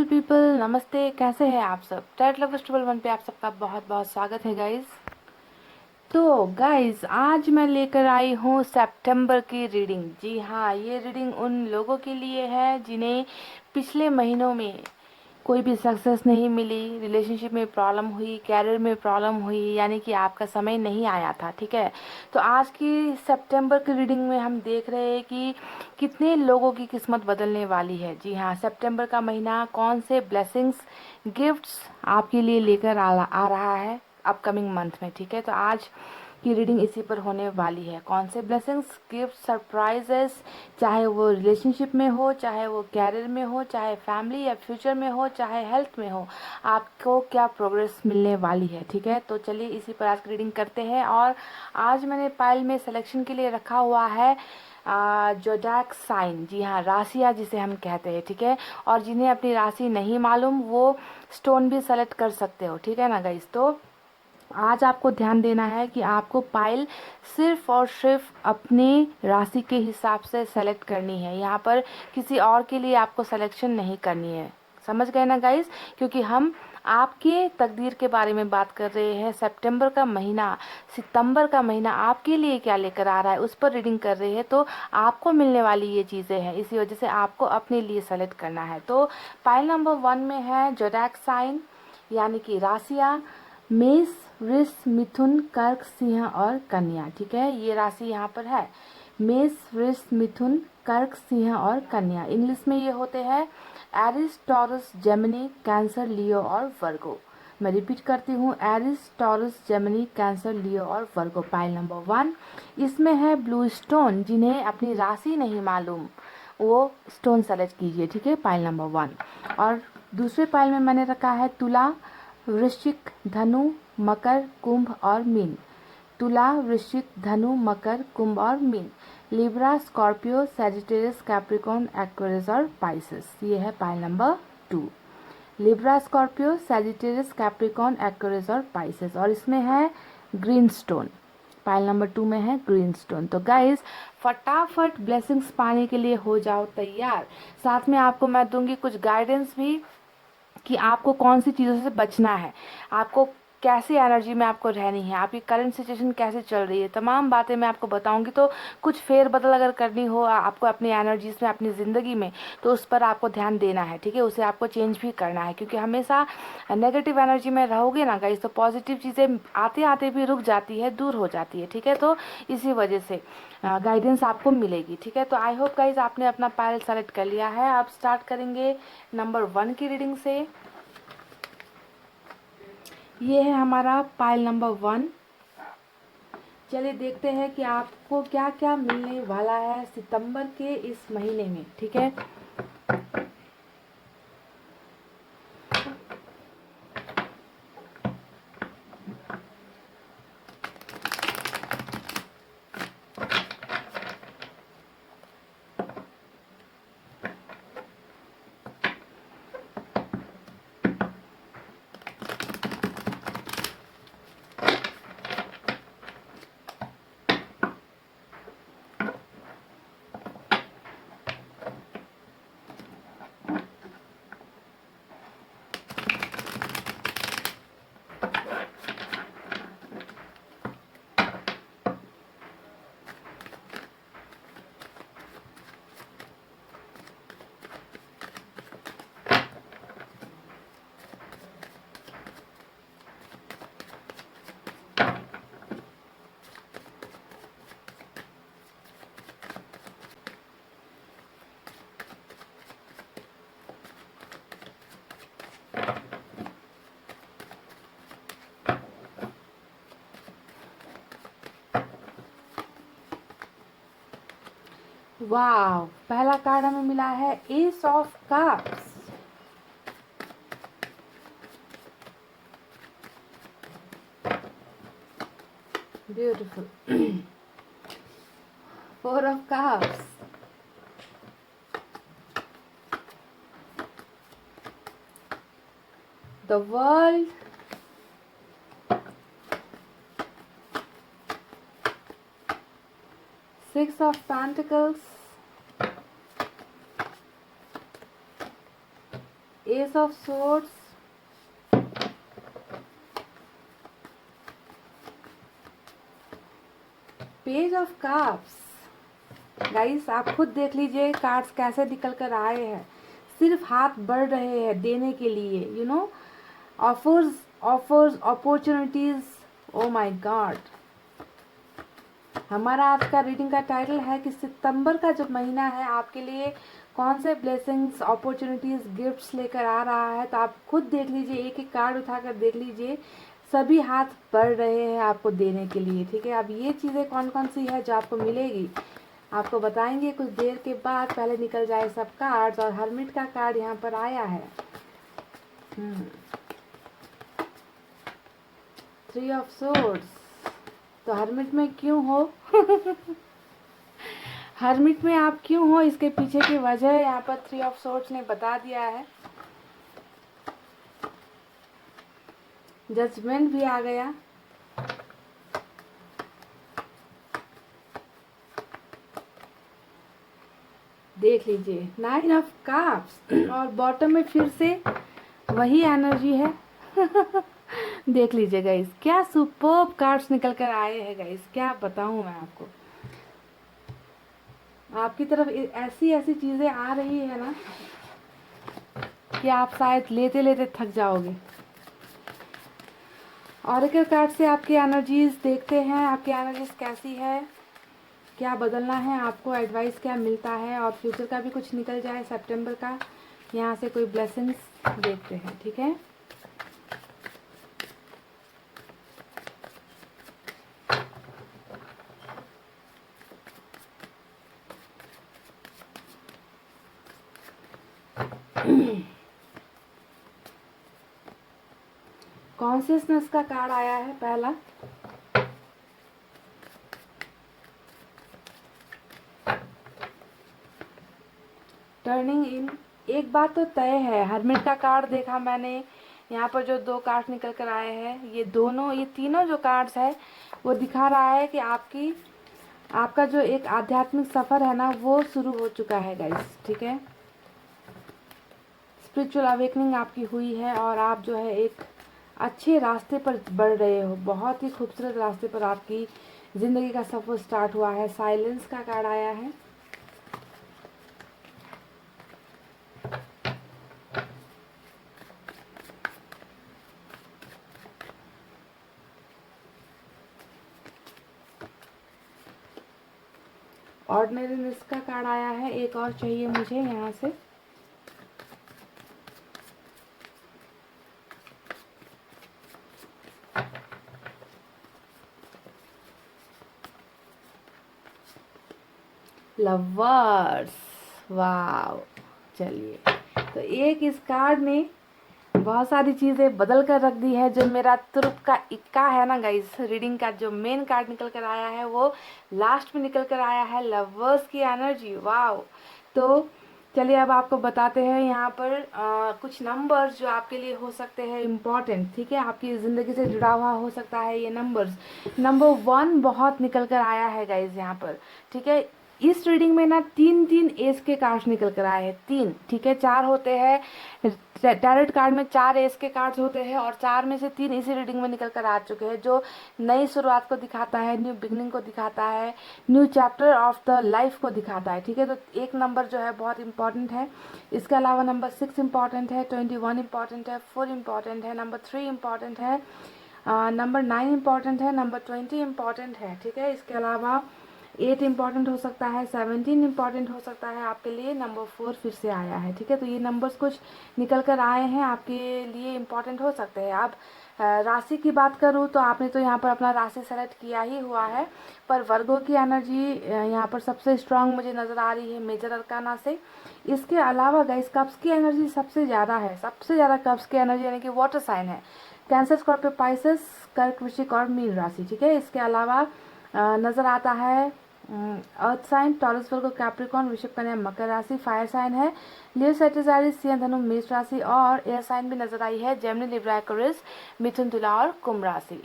People, नमस्ते। कैसे हैं आप सब? टैट लवर्स ट्रिपल वन पे आप सबका बहुत बहुत स्वागत है गाइस। तो गाइस, आज मैं लेकर आई हूँ सितंबर की रीडिंग। जी हाँ, ये रीडिंग उन लोगों के लिए है जिन्हें पिछले महीनों में कोई भी सक्सेस नहीं मिली, रिलेशनशिप में प्रॉब्लम हुई, कैरियर में प्रॉब्लम हुई, यानी कि आपका समय नहीं आया था। ठीक है, तो आज की सितंबर की रीडिंग में हम देख रहे हैं कि कितने लोगों की किस्मत बदलने वाली है। जी हाँ, सितंबर का महीना कौन से ब्लेसिंग्स, गिफ्ट्स आपके लिए लेकर आ रहा है अपकमिंग मंथ में। ठीक है, तो आज की रीडिंग इसी पर होने वाली है। कौन से ब्लेसिंग्स, गिफ्ट, सरप्राइजेस, चाहे वो रिलेशनशिप में हो, चाहे वो कैरियर में हो, चाहे फैमिली या फ्यूचर में हो, चाहे हेल्थ में हो, आपको क्या प्रोग्रेस मिलने वाली है। ठीक है, तो चलिए इसी पर आज की रीडिंग करते हैं। और आज मैंने पाइल में सिलेक्शन के लिए रखा हुआ है जोडैक साइन। जी हाँ, राशियाँ जिसे हम कहते हैं। ठीक है, और जिन्हें अपनी राशि नहीं मालूम वो स्टोन भी सेलेक्ट कर सकते हो। ठीक है ना गाइस, तो आज आपको ध्यान देना है कि आपको पाइल सिर्फ और सिर्फ अपनी राशि के हिसाब से सेलेक्ट करनी है। यहाँ पर किसी और के लिए आपको सिलेक्शन नहीं करनी है। समझ गए ना गाइस? क्योंकि हम आपके तकदीर के बारे में बात कर रहे हैं। सितंबर का महीना आपके लिए क्या लेकर आ रहा है उस पर रीडिंग कर रहे हैं। तो आपको मिलने वाली ये चीज़ें हैं, इसी वजह से आपको अपने लिए सेलेक्ट करना है। तो पाइल नंबर 1 में है जोडैक साइन, यानी कि राशियाँ मेष, वृष, मिथुन, कर्क, सिंह और कन्या। ठीक है, ये राशि यहाँ पर है। मेष, वृष, मिथुन, कर्क, सिंह और कन्या। इंग्लिश में ये होते हैं एरिस, टॉरस, जेमिनी, कैंसर, लियो और वर्गो। मैं रिपीट करती हूँ, एरिस, टॉरस, जेमिनी, कैंसर, लियो और वर्गो। पाइल नंबर 1 इसमें है ब्लू स्टोन। जिन्हें अपनी राशि नहीं मालूम वो स्टोन सेलेक्ट कीजिए। ठीक है, पाइल नंबर 1। और दूसरे पाइल में मैंने रखा है तुला, वृश्चिक, धनु, मकर, कुंभ और मीन। तुला, वृश्चिक, धनु, मकर, कुंभ और mean. Libra, Scorpio, Sagittarius, Capricorn, Aquarius और पाइसेस। ये है pile number 2। Libra, Scorpio, Sagittarius, Capricorn, Aquarius और पाइसेस। और इसमें है ग्रीन स्टोन। पाइल नंबर 2 में है ग्रीन स्टोन। तो गाइस, फटाफट ब्लेसिंग्स पाने के लिए हो जाओ तैयार। साथ में आपको मैं दूंगी कुछ गाइडेंस भी कि आपको कौन सी चीज़ों से बचना है, आपको कैसी एनर्जी में आपको रहनी है, आपकी करंट सिचुएशन कैसे चल रही है, तमाम बातें मैं आपको बताऊंगी। तो कुछ फेरबदल अगर करनी हो आपको अपनी एनर्जीज में, अपनी ज़िंदगी में, तो उस पर आपको ध्यान देना है। ठीक है, उसे आपको चेंज भी करना है, क्योंकि हमेशा नेगेटिव एनर्जी में रहोगे ना गाइस तो पॉजिटिव चीज़ें आते आते भी रुक जाती है, दूर हो जाती है। ठीक है, तो इसी वजह से गाइडेंस आपको मिलेगी। ठीक है, तो आई होप गाइज आपने अपना पायल सेलेक्ट कर लिया है। अब स्टार्ट करेंगे नंबर 1 की रीडिंग से। ये है हमारा पाइल नंबर 1। चलिए देखते हैं कि आपको क्या क्या मिलने वाला है सितंबर के इस महीने में। ठीक है, वाह, पहला कार्ड हमें मिला है S of cups. Beautiful. 4 of cups, the world, 6 of pentacles, S of swords, page of cups. Guys आप खुद देख लीजिए कार्ड्स कैसे निकल कर आए हैं, सिर्फ हाथ बढ़ रहे हैं देने के लिए, you know, offers offers opportunities. Oh my God. हमारा आज का रीडिंग का टाइटल है कि सितंबर का जो महीना है आपके लिए कौन से ब्लेसिंग्स, अपॉर्चुनिटीज, गिफ्ट्स लेकर आ रहा है। तो आप खुद देख लीजिए, एक एक कार्ड उठाकर देख लीजिए, सभी हाथ बढ़ रहे हैं आपको देने के लिए, ठीक है। अब ये चीज़ें कौन कौन सी है जो आपको मिलेगी आपको बताएंगे कुछ देर के बाद। पहले निकल जाए सब कार्ड्स, और हर्मिट का कार्ड यहाँ पर आया है। 3 ऑफ सोर्ड्स। तो हर्मिट में क्यों हो हर्मिट में आप क्यों हो, इसके पीछे की वजह यहाँ पर 3 ऑफ सोर्ड्स ने बता दिया है। जजमेंट भी आ गया। देख लीजिए 9 ऑफ कप्स, और बॉटम में फिर से वही एनर्जी है देख लीजिए गाइस, क्या सुपर्ब कार्ड्स निकल कर आए हैं गाइस, क्या बताऊं मैं आपको। आपकी तरफ ऐसी ऐसी चीजें आ रही है ना कि आप शायद लेते लेते थक जाओगे। ऑरेकल कार्ड से आपकी एनर्जीज देखते हैं, आपकी एनर्जीज कैसी है, क्या बदलना है आपको, एडवाइस क्या मिलता है, और फ्यूचर का भी कुछ निकल जाए सितंबर का, यहाँ से कोई ब्लेसिंग्स देखते हैं, ठीक है। कॉन्शियसनेस का कार्ड आया है पहला। टर्निंग इन। एक बात तो तय है, हर्मिट का कार्ड देखा मैंने, यहाँ पर जो 2 कार्ड निकल कर आए हैं, ये तीनों जो कार्ड्स है वो दिखा रहा है कि आपका जो एक आध्यात्मिक सफ़र है ना वो शुरू हो चुका है गाइस, ठीक है। स्पिरिचुअल अवेकनिंग आपकी हुई है, और आप जो है एक अच्छे रास्ते पर बढ़ रहे हो, बहुत ही खूबसूरत रास्ते पर आपकी ज़िंदगी का सफ़र स्टार्ट हुआ है। साइलेंस का कार्ड आया है। ऑर्डिनरीनेस का कार्ड आया है। एक और चाहिए मुझे यहाँ से। लवर्स, वाव। चलिए, तो एक इस कार्ड ने बहुत सारी चीज़ें बदल कर रख दी है। जो मेरा तुरुप का इक्का है ना गाइस, रीडिंग का जो मेन कार्ड निकल कर आया है वो लास्ट में निकल कर आया है, लवर्स की एनर्जी, वाव। तो चलिए अब आपको बताते हैं यहाँ पर कुछ नंबर्स जो आपके लिए हो सकते हैं इम्पॉर्टेंट, ठीक है, आपकी ज़िंदगी से जुड़ा हुआ हो सकता है ये नंबर्स। नंबर 1 बहुत निकल कर आया है गाइस यहाँ पर, ठीक है। इस रीडिंग में ना 3 एस के कार्ड्स निकल कर आए हैं, 3, ठीक है। 4 होते हैं टैरोट कार्ड में, 4 एस के कार्ड्स होते हैं, और 4 में से 3 इसी रीडिंग में निकल कर आ चुके हैं, जो नई शुरुआत को दिखाता है, न्यू बिगनिंग को दिखाता है, new chapter of the life को दिखाता है, ठीक है। तो एक नंबर जो है बहुत इंपॉर्टेंट है। इसके अलावा नंबर 6 इंपॉर्टेंट है, 21 इंपॉर्टेंट है, 4 इंपॉर्टेंट है, नंबर 3 इंपॉर्टेंट है, नंबर 9 इंपॉर्टेंट है, नंबर 20 इंपॉर्टेंट है, ठीक है। इसके अलावा 8 इंपॉर्टेंट हो सकता है, 17 इंपॉर्टेंट हो सकता है आपके लिए, नंबर 4 फिर से आया है, ठीक है। तो ये नंबर्स कुछ निकल कर आए हैं, आपके लिए इंपॉर्टेंट हो सकते हैं। अब राशि की बात करूँ तो आपने तो यहाँ पर अपना राशि सेलेक्ट किया ही हुआ है, पर वर्गों की एनर्जी यहाँ पर सबसे स्ट्रांग मुझे नज़र आ रही है मेजर अरकाना से। इसके अलावा गाइस कप्स की एनर्जी सबसे ज़्यादा है, सबसे ज़्यादा कप्स की एनर्जी यानी कि वाटर साइन है, कैंसर, स्कॉर्पियो, पाइसेस, कर्क, वृश्चिक और मीन राशि, ठीक है। इसके अलावा नज़र आता है अर्थ साइन, टॉरस, वर्गो, कैप्रिकॉर्न, वृषभ, कन्या, मकर राशि। फायर साइन है लियो, सैजिटेरियस, सिंह, धनु, मेष राशि, और एयर साइन भी नजर आई है जेमिनी, लिब्रा, एक्वेरियस, मिथुन, तुला और कुंभ राशि।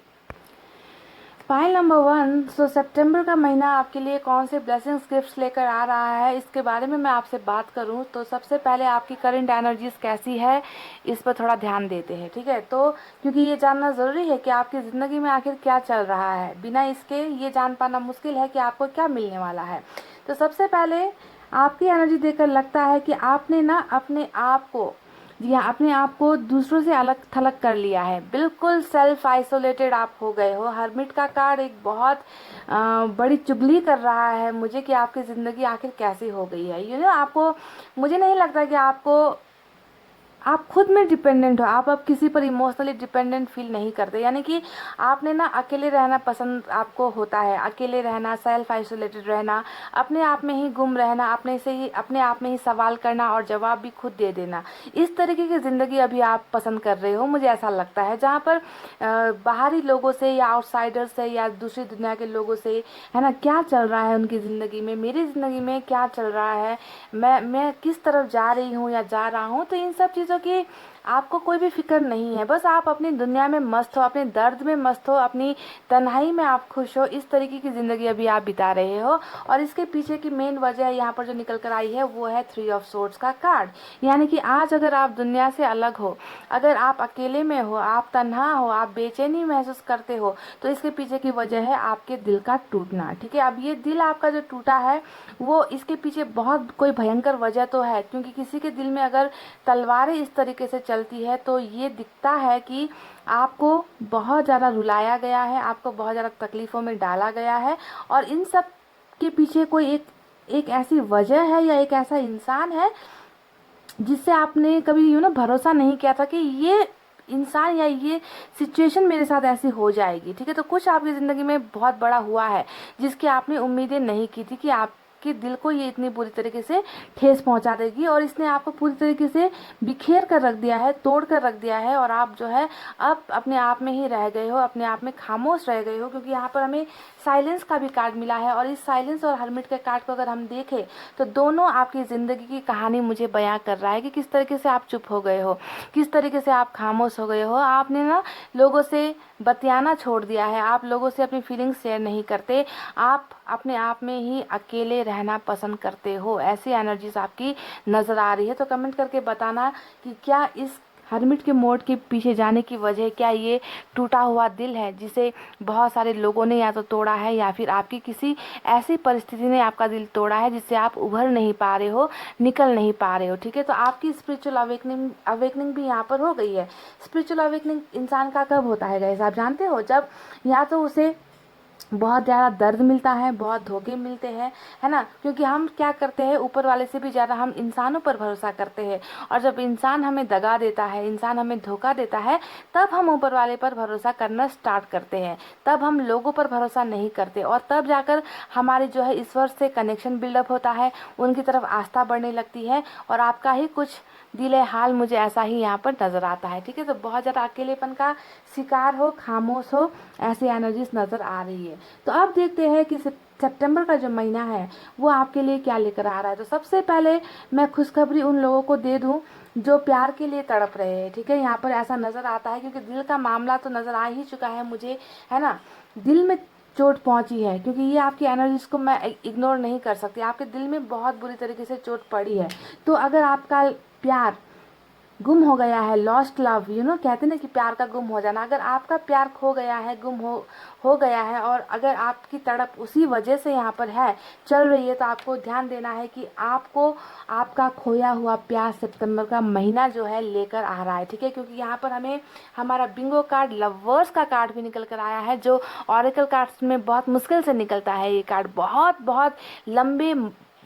फाइल नंबर 1, सो सितंबर का महीना आपके लिए कौन से ब्लेसिंग्स गिफ्ट्स लेकर आ रहा है, इसके बारे में मैं आपसे बात करूं तो सबसे पहले आपकी करंट एनर्जीज कैसी है, इस पर थोड़ा ध्यान देते हैं। ठीक है, तो क्योंकि ये जानना ज़रूरी है कि आपकी ज़िंदगी में आखिर क्या चल रहा है, बिना इसके ये जान पाना मुश्किल है कि आपको क्या मिलने वाला है। तो सबसे पहले आपकी एनर्जी देखकर लगता है कि आपने ना अपने आप को, जी हाँ, अपने आप को दूसरों से अलग थलग कर लिया है, बिल्कुल सेल्फ आइसोलेटेड आप हो गए हो। हर्मिट का कार्ड एक बहुत बड़ी चुगली कर रहा है मुझे कि आपकी ज़िंदगी आखिर कैसी हो गई है। आपको, मुझे नहीं लगता कि आप खुद में डिपेंडेंट हो, आप अब किसी पर इमोशनली डिपेंडेंट फील नहीं करते। यानी कि आपने ना अकेले रहना पसंद आपको होता है, अकेले रहना, सेल्फ आइसोलेटेड रहना, अपने आप में ही गुम रहना, अपने आप में ही सवाल करना और जवाब भी खुद दे देना। इस तरीके की ज़िंदगी अभी आप पसंद कर रहे हो, मुझे ऐसा लगता है, जहाँ पर बाहरी लोगों से या आउटसाइडर से या दूसरी दुनिया के लोगों से, है ना, क्या चल रहा है उनकी ज़िंदगी में, मेरी ज़िंदगी में क्या चल रहा है, मैं किस तरफ जा रही हूँ या जा रहा हूँ, तो इन सब चीज़ों की आपको कोई भी फिक्र नहीं है। बस आप अपनी दुनिया में मस्त हो, अपने दर्द में मस्त हो, अपनी तन्हाई में आप खुश हो। इस तरीके की ज़िंदगी अभी आप बिता रहे हो। और इसके पीछे की मेन वजह यहाँ पर जो निकल कर आई है वो है 3 ऑफ सोर्ड्स का कार्ड। यानी कि आज अगर आप दुनिया से अलग हो, अगर आप अकेले में हो, आप तन्हा हो, आप बेचैनी महसूस करते हो, तो इसके पीछे की वजह है आपके दिल का टूटना। ठीक है, अब ये दिल आपका जो टूटा है वो, इसके पीछे बहुत कोई भयंकर वजह तो है, क्योंकि किसी के दिल में अगर तलवारें इस तरीके से चलती है तो ये दिखता है कि आपको बहुत ज़्यादा रुलाया गया है, आपको बहुत ज़्यादा तकलीफ़ों में डाला गया है। और इन सब के पीछे कोई एक ऐसी वजह है या एक ऐसा इंसान है जिससे आपने कभी भरोसा नहीं किया था कि ये इंसान या ये सिचुएशन मेरे साथ ऐसी हो जाएगी। ठीक है, तो कुछ आपकी ज़िंदगी में बहुत बड़ा हुआ है जिसकी आपने उम्मीदें नहीं की थी कि आपके दिल को ये इतनी बुरी तरीके से ठेस पहुंचा देगी, और इसने आपको पूरी तरीके से बिखेर कर रख दिया है, तोड़ कर रख दिया है। और आप जो है अब अपने आप में ही रह गए हो, अपने आप में खामोश रह गए हो, क्योंकि यहाँ पर हमें साइलेंस का भी कार्ड मिला है। और इस साइलेंस और हर्मिट के कार्ड को अगर हम देखें तो दोनों आपकी ज़िंदगी की कहानी मुझे बयां कर रहा है कि किस तरीके से आप चुप हो गए हो, किस तरीके से आप खामोश हो गए हो। आपने ना लोगों से बतियाना छोड़ दिया है, आप लोगों से अपनी फीलिंग्स शेयर नहीं करते, आप अपने आप में ही अकेले रहना पसंद करते हो। ऐसी एनर्जीज आपकी नज़र आ रही है। तो कमेंट करके बताना कि क्या इस हर्मिट के मोड के पीछे जाने की वजह क्या ये टूटा हुआ दिल है जिसे बहुत सारे लोगों ने या तो तोड़ा है, या फिर आपकी किसी ऐसी परिस्थिति ने आपका दिल तोड़ा है जिससे आप उभर नहीं पा रहे हो, निकल नहीं पा रहे हो। ठीक है, तो आपकी स्पिरिचुअल अवेकनिंग भी यहाँ पर हो गई है। स्पिरिचुअल अवेकनिंग इंसान का कब होता है गाइस, आप जानते हो? जब या तो उसे बहुत ज़्यादा दर्द मिलता है, बहुत धोखे मिलते हैं, है ना, क्योंकि हम क्या करते हैं, ऊपर वाले से भी ज़्यादा हम इंसानों पर भरोसा करते हैं। और जब इंसान हमें दगा देता है, इंसान हमें धोखा देता है, तब हम ऊपर वाले पर भरोसा करना स्टार्ट करते हैं, तब हम लोगों पर भरोसा नहीं करते, और तब जाकर हमारी जो है ईश्वर से कनेक्शन बिल्डअप होता है, उनकी तरफ आस्था बढ़ने लगती है। और आपका ही कुछ दिल हाल मुझे ऐसा ही यहाँ पर नज़र आता है। ठीक है, तो बहुत ज़्यादा अकेलेपन का शिकार हो, खामोश हो, ऐसी एनर्जीज नज़र आ रही है। तो अब देखते हैं कि सितंबर का जो महीना है वो आपके लिए क्या लेकर आ रहा है। तो सबसे पहले मैं खुशखबरी उन लोगों को दे दूं जो प्यार के लिए तड़प रहे हैं। ठीक है, यहाँ पर ऐसा नज़र आता है, क्योंकि दिल का मामला तो नज़र आ ही चुका है मुझे, है ना, दिल में चोट पहुंची है, क्योंकि ये आपकी एनर्जीज को मैं इग्नोर नहीं कर सकती, आपके दिल में बहुत बुरी तरीके से चोट पड़ी है। तो अगर आपका प्यार गुम हो गया है, लॉस्ट लव, कहते हैं ना कि प्यार का गुम हो जाना, अगर आपका प्यार खो गया है, गुम हो गया है, और अगर आपकी तड़प उसी वजह से यहाँ पर है, चल रही है, तो आपको ध्यान देना है कि आपको आपका खोया हुआ प्यार सितंबर का महीना जो है लेकर आ रहा है। ठीक है, क्योंकि यहाँ पर हमें हमारा बिंगो कार्ड, लवर्स का कार्ड भी निकल कर आया है, जो ऑरेकल कार्ड्स में बहुत मुश्किल से निकलता है। ये कार्ड बहुत बहुत लंबे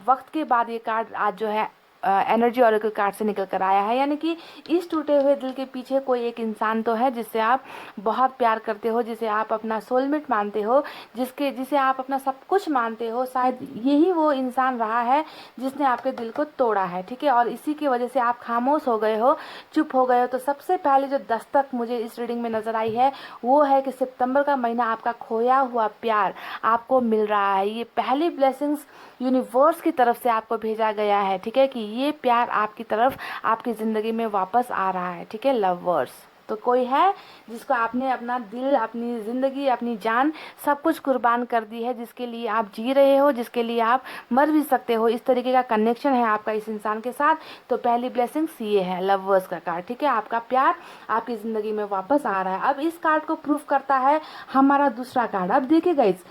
वक्त के बाद ये कार्ड आज जो है एनर्जी ऑरेकल कार्ड से निकल कर आया है। यानी कि इस टूटे हुए दिल के पीछे कोई एक इंसान तो है जिससे आप बहुत प्यार करते हो, जिसे आप अपना सोलमेट मानते हो, जिसे आप अपना सब कुछ मानते हो। शायद यही वो इंसान रहा है जिसने आपके दिल को तोड़ा है। ठीक है, और इसी की वजह से आप खामोश हो गए हो, चुप हो गए हो। तो सबसे पहले जो दस्तक मुझे इस रीडिंग में नजर आई है वो है कि सितंबर का महीना आपका खोया हुआ प्यार आपको मिल रहा है। ये पहली ब्लेसिंग्स यूनिवर्स की तरफ से आपको भेजा गया है। ठीक है, कि ये प्यार आपकी तरफ, आपकी ज़िंदगी में वापस आ रहा है। ठीक है, लवर्स। तो कोई है जिसको आपने अपना दिल, अपनी ज़िंदगी, अपनी जान सब कुछ कुर्बान कर दी है, जिसके लिए आप जी रहे हो, जिसके लिए आप मर भी सकते हो, इस तरीके का कनेक्शन है आपका इस इंसान के साथ। तो पहली ब्लेसिंग्स ये है लवर्स का कार्ड, ठीक है। आपका प्यार आपकी ज़िंदगी में वापस आ रहा है। अब इस कार्ड को प्रूफ करता है हमारा दूसरा कार्ड। अब देखिए गाइस,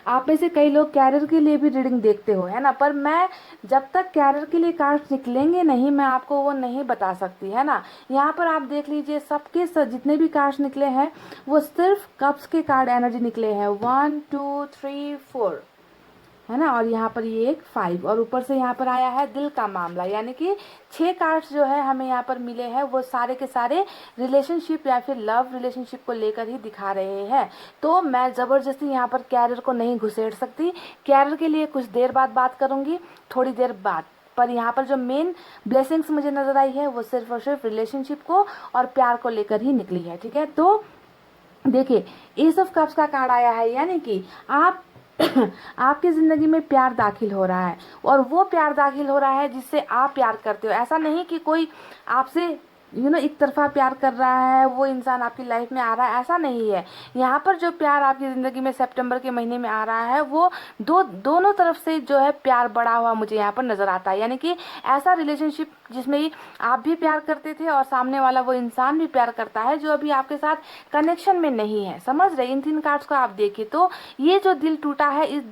आप में से कई लोग कैरियर के लिए भी रीडिंग देखते हो, है ना, पर मैं जब तक कैरियर के लिए कार्ड्स निकलेंगे नहीं, मैं आपको वो नहीं बता सकती, है ना। यहाँ पर आप देख लीजिए, सबके जितने भी कार्ड्स निकले हैं वो सिर्फ कप्स के कार्ड एनर्जी निकले हैं, 1 2 3 4, है ना। और यहाँ पर ये एक 5, और ऊपर से यहाँ पर आया है दिल का मामला, यानी कि 6 कार्ड्स जो है हमें यहाँ पर मिले हैं वो सारे के सारे रिलेशनशिप या फिर लव रिलेशनशिप को लेकर ही दिखा रहे हैं। तो मैं ज़बरदस्ती यहाँ पर कैरियर को नहीं घुसेड़ सकती। कैरियर के लिए कुछ देर बाद बात करूँगी, थोड़ी देर बाद। पर यहाँ पर जो मेन ब्लेसिंग्स मुझे नज़र आई है वो सिर्फ और सिर्फ रिलेशनशिप को और प्यार को लेकर ही निकली है, ठीक है। तो देखिए, एस ऑफ कप्स का कार्ड आया है, यानी कि आप आपकी ज़िंदगी में प्यार दाखिल हो रहा है, और वो प्यार दाखिल हो रहा है जिससे आप प्यार करते हो। ऐसा नहीं कि कोई आपसे एक तरफा प्यार कर रहा है, वो इंसान आपकी लाइफ में आ रहा है, ऐसा नहीं है। यहाँ पर जो प्यार आपकी ज़िंदगी में सितंबर के महीने में आ रहा है वो दोनों तरफ से जो है प्यार बढ़ा हुआ मुझे यहाँ पर नज़र आता है। यानी कि ऐसा रिलेशनशिप जिसमें आप भी प्यार करते थे और सामने वाला वो इंसान भी प्यार करता है, जो अभी आपके साथ कनेक्शन में नहीं है। समझ रहे, इन 3 कार्ड्स को आप देखिए तो ये जो दिल टूटा है, इस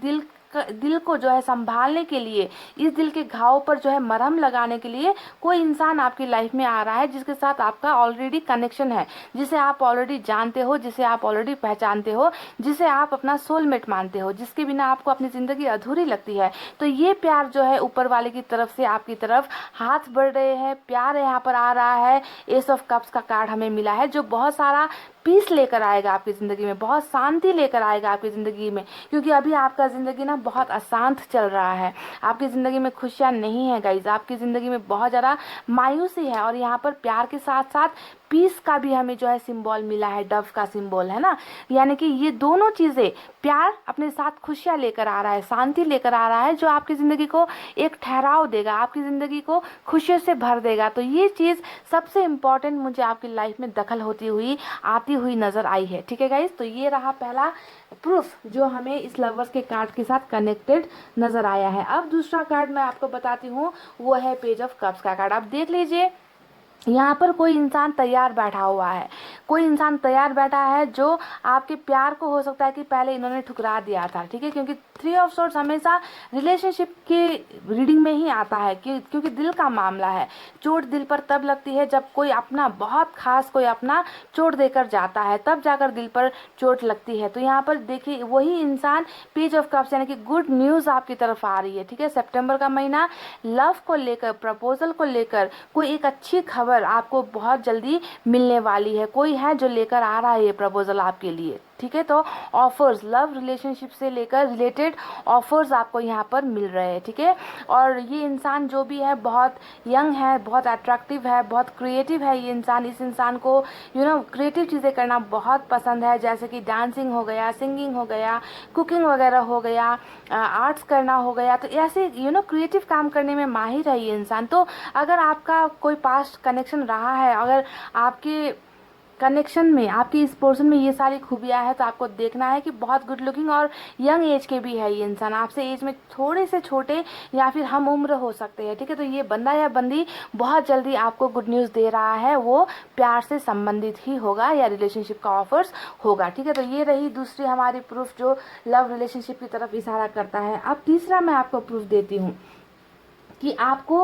दिल को जो है संभालने के लिए, इस दिल के घाव पर जो है मरहम लगाने के लिए कोई इंसान आपकी लाइफ में आ रहा है, जिसके साथ आपका ऑलरेडी कनेक्शन है, जिसे आप ऑलरेडी जानते हो, जिसे आप ऑलरेडी पहचानते हो, जिसे आप अपना सोलमेट मानते हो, जिसके बिना आपको अपनी ज़िंदगी अधूरी लगती है। तो ये प्यार जो है ऊपर वाले की तरफ से आपकी तरफ हाथ बढ़ रहे हैं, प्यार यहाँ पर आ रहा है। एस ऑफ कप्स का कार्ड हमें मिला है, जो बहुत सारा पीस लेकर आएगा आपकी ज़िंदगी में, बहुत शांति लेकर आएगा आपकी ज़िंदगी में, क्योंकि अभी आपका ज़िंदगी ना बहुत अशांत चल रहा है। आपकी ज़िंदगी में खुशियाँ नहीं है गाइज, आपकी ज़िंदगी में बहुत ज़्यादा मायूसी है। और यहाँ पर प्यार के साथ साथ पीस का भी हमें जो है सिंबल मिला है, डव का सिंबल, है ना। यानी कि ये दोनों चीज़ें, प्यार अपने साथ खुशियाँ लेकर आ रहा है, शांति लेकर आ रहा है, जो आपकी ज़िंदगी को एक ठहराव देगा, आपकी ज़िंदगी को खुशियों से भर देगा। तो ये चीज़ सबसे इम्पॉर्टेंट मुझे आपकी लाइफ में दखल होती हुई आती हुई नज़र आई है, ठीक है गाइज। तो ये रहा पहला प्रूफ जो हमें इस लवर्स के कार्ड के साथ कनेक्टेड नज़र आया है। अब दूसरा कार्ड मैं आपको बताती हूँ, वो है पेज ऑफ कप्स का कार्ड। आप देख लीजिए, यहाँ पर कोई इंसान तैयार बैठा हुआ है, कोई इंसान तैयार बैठा है जो आपके प्यार को हो सकता है कि पहले इन्होंने ठुकरा दिया था, ठीक है। क्योंकि 3 ऑफ सोर्ड्स हमेशा रिलेशनशिप की रीडिंग में ही आता है, क्योंकि दिल का मामला है। चोट दिल पर तब लगती है जब कोई अपना, बहुत खास कोई अपना चोट देकर जाता है, तब जाकर दिल पर चोट लगती है। तो यहाँ पर देखिए, वही इंसान पेज ऑफ कप्स, यानी कि गुड न्यूज़ आपकी तरफ आ रही है, ठीक है। सितंबर का महीना लव को लेकर, प्रपोजल को लेकर कोई एक अच्छी खबर आपको बहुत जल्दी मिलने वाली है। कोई है जो लेकर आ रहा है ये प्रपोजल आपके लिए, ठीक है। तो ऑफर्स, लव रिलेशनशिप से लेकर रिलेटेड ऑफर्स आपको यहाँ पर मिल रहे हैं, ठीक है। और ये इंसान जो भी है बहुत यंग है, बहुत अट्रैक्टिव है, बहुत क्रिएटिव है ये इंसान। इस इंसान को क्रिएटिव चीज़ें करना बहुत पसंद है, जैसे कि डांसिंग हो गया, सिंगिंग हो गया, कुकिंग वगैरह हो गया, आर्ट्स करना हो गया। तो ऐसे क्रिएटिव काम करने में माहिर है ये इंसान। तो अगर आपका कोई पास्ट कनेक्शन रहा है, अगर आपके कनेक्शन में, आपकी इस पोर्शन में ये सारी खूबियाँ हैं, तो आपको देखना है कि बहुत गुड लुकिंग और यंग एज के भी है ये इंसान, आपसे एज में थोड़े से छोटे या फिर हम उम्र हो सकते हैं, ठीक है। तो ये बंदा या बंदी बहुत जल्दी आपको गुड न्यूज़ दे रहा है, वो प्यार से संबंधित ही होगा या रिलेशनशिप का ऑफर्स होगा, ठीक है। तो ये रही दूसरी हमारी प्रूफ जो लव रिलेशनशिप की तरफ इशारा करता है। अब तीसरा मैं आपको प्रूफ देती हूँ कि आपको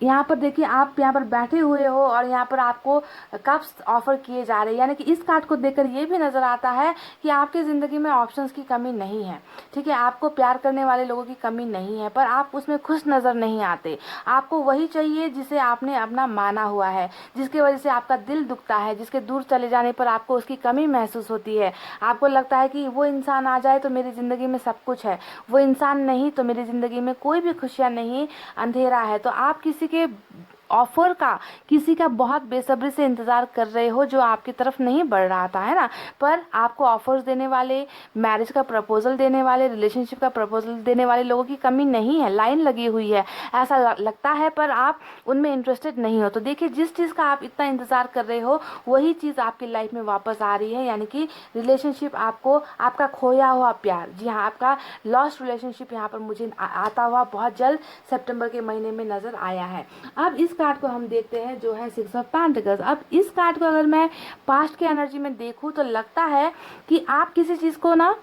यहाँ पर देखिए, आप यहाँ पर बैठे हुए हो और यहाँ पर आपको कप्स ऑफर किए जा रहे हैं, यानी कि इस कार्ड को देखकर ये भी नज़र आता है कि आपकी ज़िंदगी में ऑप्शंस की कमी नहीं है, ठीक है। आपको प्यार करने वाले लोगों की कमी नहीं है, पर आप उसमें खुश नज़र नहीं आते। आपको वही चाहिए जिसे आपने अपना माना हुआ है, जिसकी वजह से आपका दिल दुखता है, जिसके दूर चले जाने पर आपको उसकी कमी महसूस होती है। आपको लगता है कि वो इंसान आ जाए तो मेरी ज़िंदगी में सब कुछ है, वो इंसान नहीं तो मेरी ज़िंदगी में कोई भी खुशियाँ नहीं, अंधेरा है। तो आप किसी के ऑफर का, किसी का बहुत बेसब्री से इंतज़ार कर रहे हो जो आपकी तरफ नहीं बढ़ रहा था, है ना, पर आपको ऑफर्स देने वाले, मैरिज का प्रपोजल देने वाले, रिलेशनशिप का प्रपोजल देने वाले लोगों की कमी नहीं है, लाइन लगी हुई है, ऐसा लगता है, पर आप उनमें इंटरेस्टेड नहीं हो। तो देखिए, जिस चीज़ का आप इतना इंतज़ार कर रहे हो वही चीज़ आपकी लाइफ में वापस आ रही है, यानी कि रिलेशनशिप, आपको आपका खोया हुआ प्यार, जी हाँ, आपका लॉस्ट रिलेशनशिप यहाँ पर मुझे आता हुआ बहुत जल्द सितंबर के महीने में नज़र आया है। अब इस कार्ड को हम देखते हैं जो है 6 ऑफ पेंटिकल्स। अब इस कार्ड को अगर मैं पास्ट के एनर्जी में देखूं तो लगता है कि आप किसी चीज़ को ना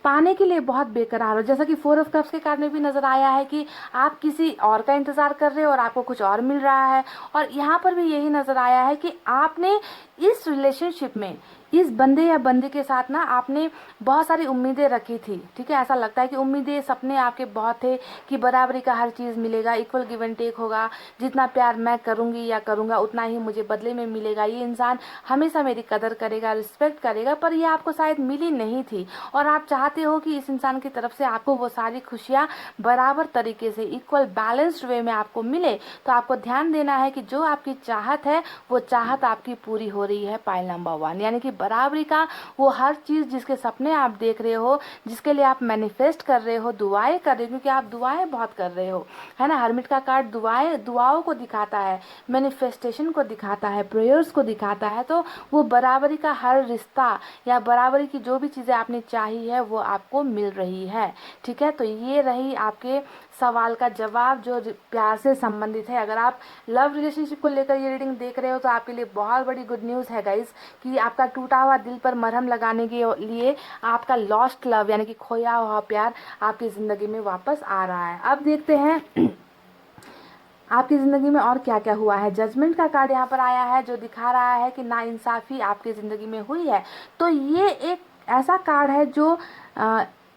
पाने के लिए बहुत बेकरार हो, जैसा कि 4 ऑफ कप्स के कार्ड में भी नजर आया है कि आप किसी और का इंतजार कर रहे हो और आपको कुछ और मिल रहा है, और यहाँ पर भी यही नजर आया है कि आपने इस रिलेशनशिप में, इस बंदे या बंदी के साथ ना आपने बहुत सारी उम्मीदें रखी थी, ठीक है, ऐसा लगता है कि उम्मीदें, सपने आपके बहुत थे कि बराबरी का हर चीज़ मिलेगा, इक्वल गिव एंड टेक होगा, जितना प्यार मैं करूँगी या करूँगा उतना ही मुझे बदले में मिलेगा, ये इंसान हमेशा मेरी कदर करेगा, रिस्पेक्ट करेगा, पर ये आपको शायद मिली नहीं थी, और आप चाहते हो कि इस इंसान की तरफ से आपको वो सारी खुशियाँ बराबर तरीके से, इक्वल बैलेंस्ड वे में आपको मिले। तो आपको ध्यान देना है कि जो आपकी चाहत है वो चाहत आपकी पूरी हो रही है, पाइल नंबर 1, यानी कि बराबरी का वो हर चीज़, जिसके सपने आप देख रहे हो, जिसके लिए आप मैनिफेस्ट कर रहे हो, दुआएं कर रहे हो, क्योंकि आप दुआएं बहुत कर रहे हो, है ना, हर्मिट का कार्ड दुआओं को दिखाता है, मैनिफेस्टेशन को दिखाता है, प्रेयर्स को दिखाता है। तो वो बराबरी का हर रिश्ता या बराबरी की जो भी चीज़ें आपने चाही है वो आपको मिल रही है, ठीक है। तो ये रही आपके सवाल का जवाब जो प्यार से संबंधित है। अगर आप लव रिलेशनशिप को लेकर ये रीडिंग देख रहे हो तो आपके लिए बहुत बड़ी गुड न्यूज़ है गाइस, कि आपका टूटा हुआ दिल पर मरहम लगाने के लिए आपका लॉस्ट लव, यानी कि खोया हुआ प्यार आपकी ज़िंदगी में वापस आ रहा है। अब देखते हैं आपकी ज़िंदगी में और क्या क्या हुआ है। जजमेंट का कार्ड यहाँ पर आया है जो दिखा रहा है कि नाइंसाफ़ी आपकी ज़िंदगी में हुई है। तो ये एक ऐसा कार्ड है जो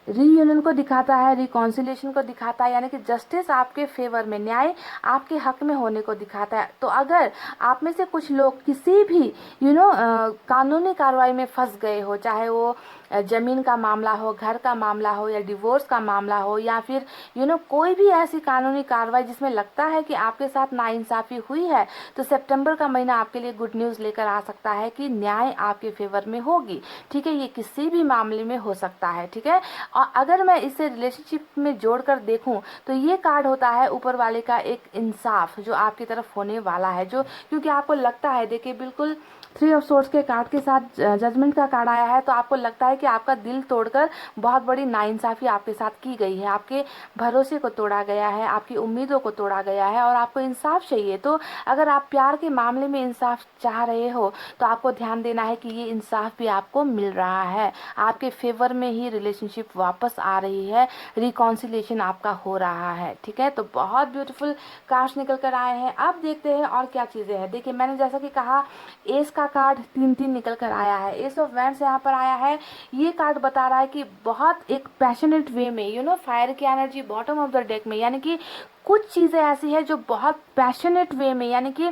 रीयूनियन को दिखाता है, रिकॉन्सिलेशन को दिखाता है, यानी कि जस्टिस आपके फेवर में, न्याय आपके हक में होने को दिखाता है। तो अगर आप में से कुछ लोग किसी भी कानूनी कार्रवाई में फंस गए हो, चाहे वो ज़मीन का मामला हो, घर का मामला हो, या डिवोर्स का मामला हो, या फिर कोई भी ऐसी कानूनी कार्रवाई जिसमें लगता है कि आपके साथ नाइंसाफ़ी हुई है, तो सितंबर का महीना आपके लिए गुड न्यूज़ लेकर आ सकता है कि न्याय आपके फेवर में होगी, ठीक है। ये किसी भी मामले में हो सकता है, ठीक है। और अगर मैं इसे रिलेशनशिप में जोड़कर देखूं तो ये कार्ड होता है ऊपर वाले का एक इंसाफ जो आपकी तरफ होने वाला है, जो क्योंकि आपको लगता है, देखिए बिल्कुल 3 ऑफ सोर्ड्स के कार्ड के साथ जजमेंट का कार्ड आया है, तो आपको लगता है कि आपका दिल तोड़कर बहुत बड़ी नाइंसाफ़ी आपके साथ की गई है, आपके भरोसे को तोड़ा गया है, आपकी उम्मीदों को तोड़ा गया है, और आपको इंसाफ चाहिए। तो अगर आप प्यार के मामले में इंसाफ चाह रहे हो तो आपको ध्यान देना है कि ये इंसाफ भी आपको मिल रहा है, आपके फेवर में ही रिलेशनशिप वापस आ रही है, रिकॉन्सिलेशन आपका हो रहा है, ठीक है। तो बहुत ब्यूटीफुल कार्ड्स निकल कर आए हैं। अब देखते हैं और क्या चीज़ें हैं। देखिए, मैंने जैसा कि कहा, एस का कार्ड 3-3 निकल कर आया है, एस ऑफ वैंड्स यहाँ पर आया है। ये कार्ड बता रहा है कि बहुत एक पैशनेट वे में, फायर की energy bottom of the deck में, यानी कि कुछ चीज़ें ऐसी है जो बहुत पैशनेट वे में, यानी कि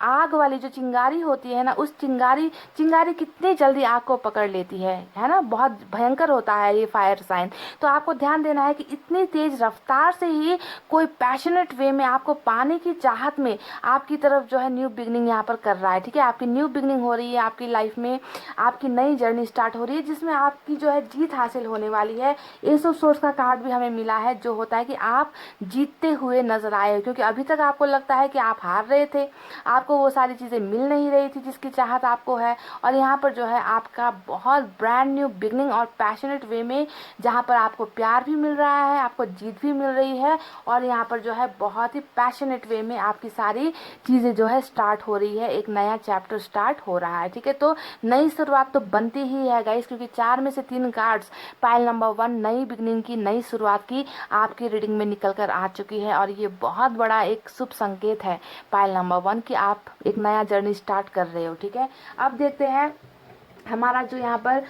आग वाली जो चिंगारी होती है ना, उस चिंगारी कितनी जल्दी आग को पकड़ लेती है ना, बहुत भयंकर होता है ये फायर साइन। तो आपको ध्यान देना है कि इतनी तेज रफ्तार से ही कोई पैशनेट वे में आपको पाने की चाहत में आपकी तरफ जो है न्यू बिगनिंग यहाँ पर कर रहा है, ठीक है। आपकी न्यू बिगनिंग हो रही है, आपकी लाइफ में आपकी नई जर्नी स्टार्ट हो रही है, जिसमें आपकी जो है जीत हासिल होने वाली है। एस ऑफ सोर्ड्स का कार्ड भी हमें मिला है, जो होता है कि आप जीतते हुए नजर आए, क्योंकि अभी तक आपको लगता है कि आप हार रहे थे, आपको वो सारी चीज़ें मिल नहीं रही थी जिसकी चाहत आपको है, और यहाँ पर जो है आपका बहुत ब्रांड न्यू बिगनिंग और पैशनेट वे में, जहाँ पर आपको प्यार भी मिल रहा है, आपको जीत भी मिल रही है, और यहाँ पर जो है बहुत ही पैशनेट वे में आपकी सारी चीज़ें जो है स्टार्ट हो रही है, एक नया चैप्टर स्टार्ट हो रहा है, ठीक है। तो नई शुरुआत तो बनती ही है गाइस, क्योंकि 4 में से 3 कार्ड्स पाइल नंबर 1 नई बिगनिंग की, नई शुरुआत की आपकी रीडिंग में निकल कर आ चुकी है, और ये बहुत बड़ा एक शुभ संकेत है पाइल नंबर 1 कि आप एक नया जर्नी स्टार्ट कर रहे हो, ठीक है। अब देखते हैं हमारा जो यहाँ पर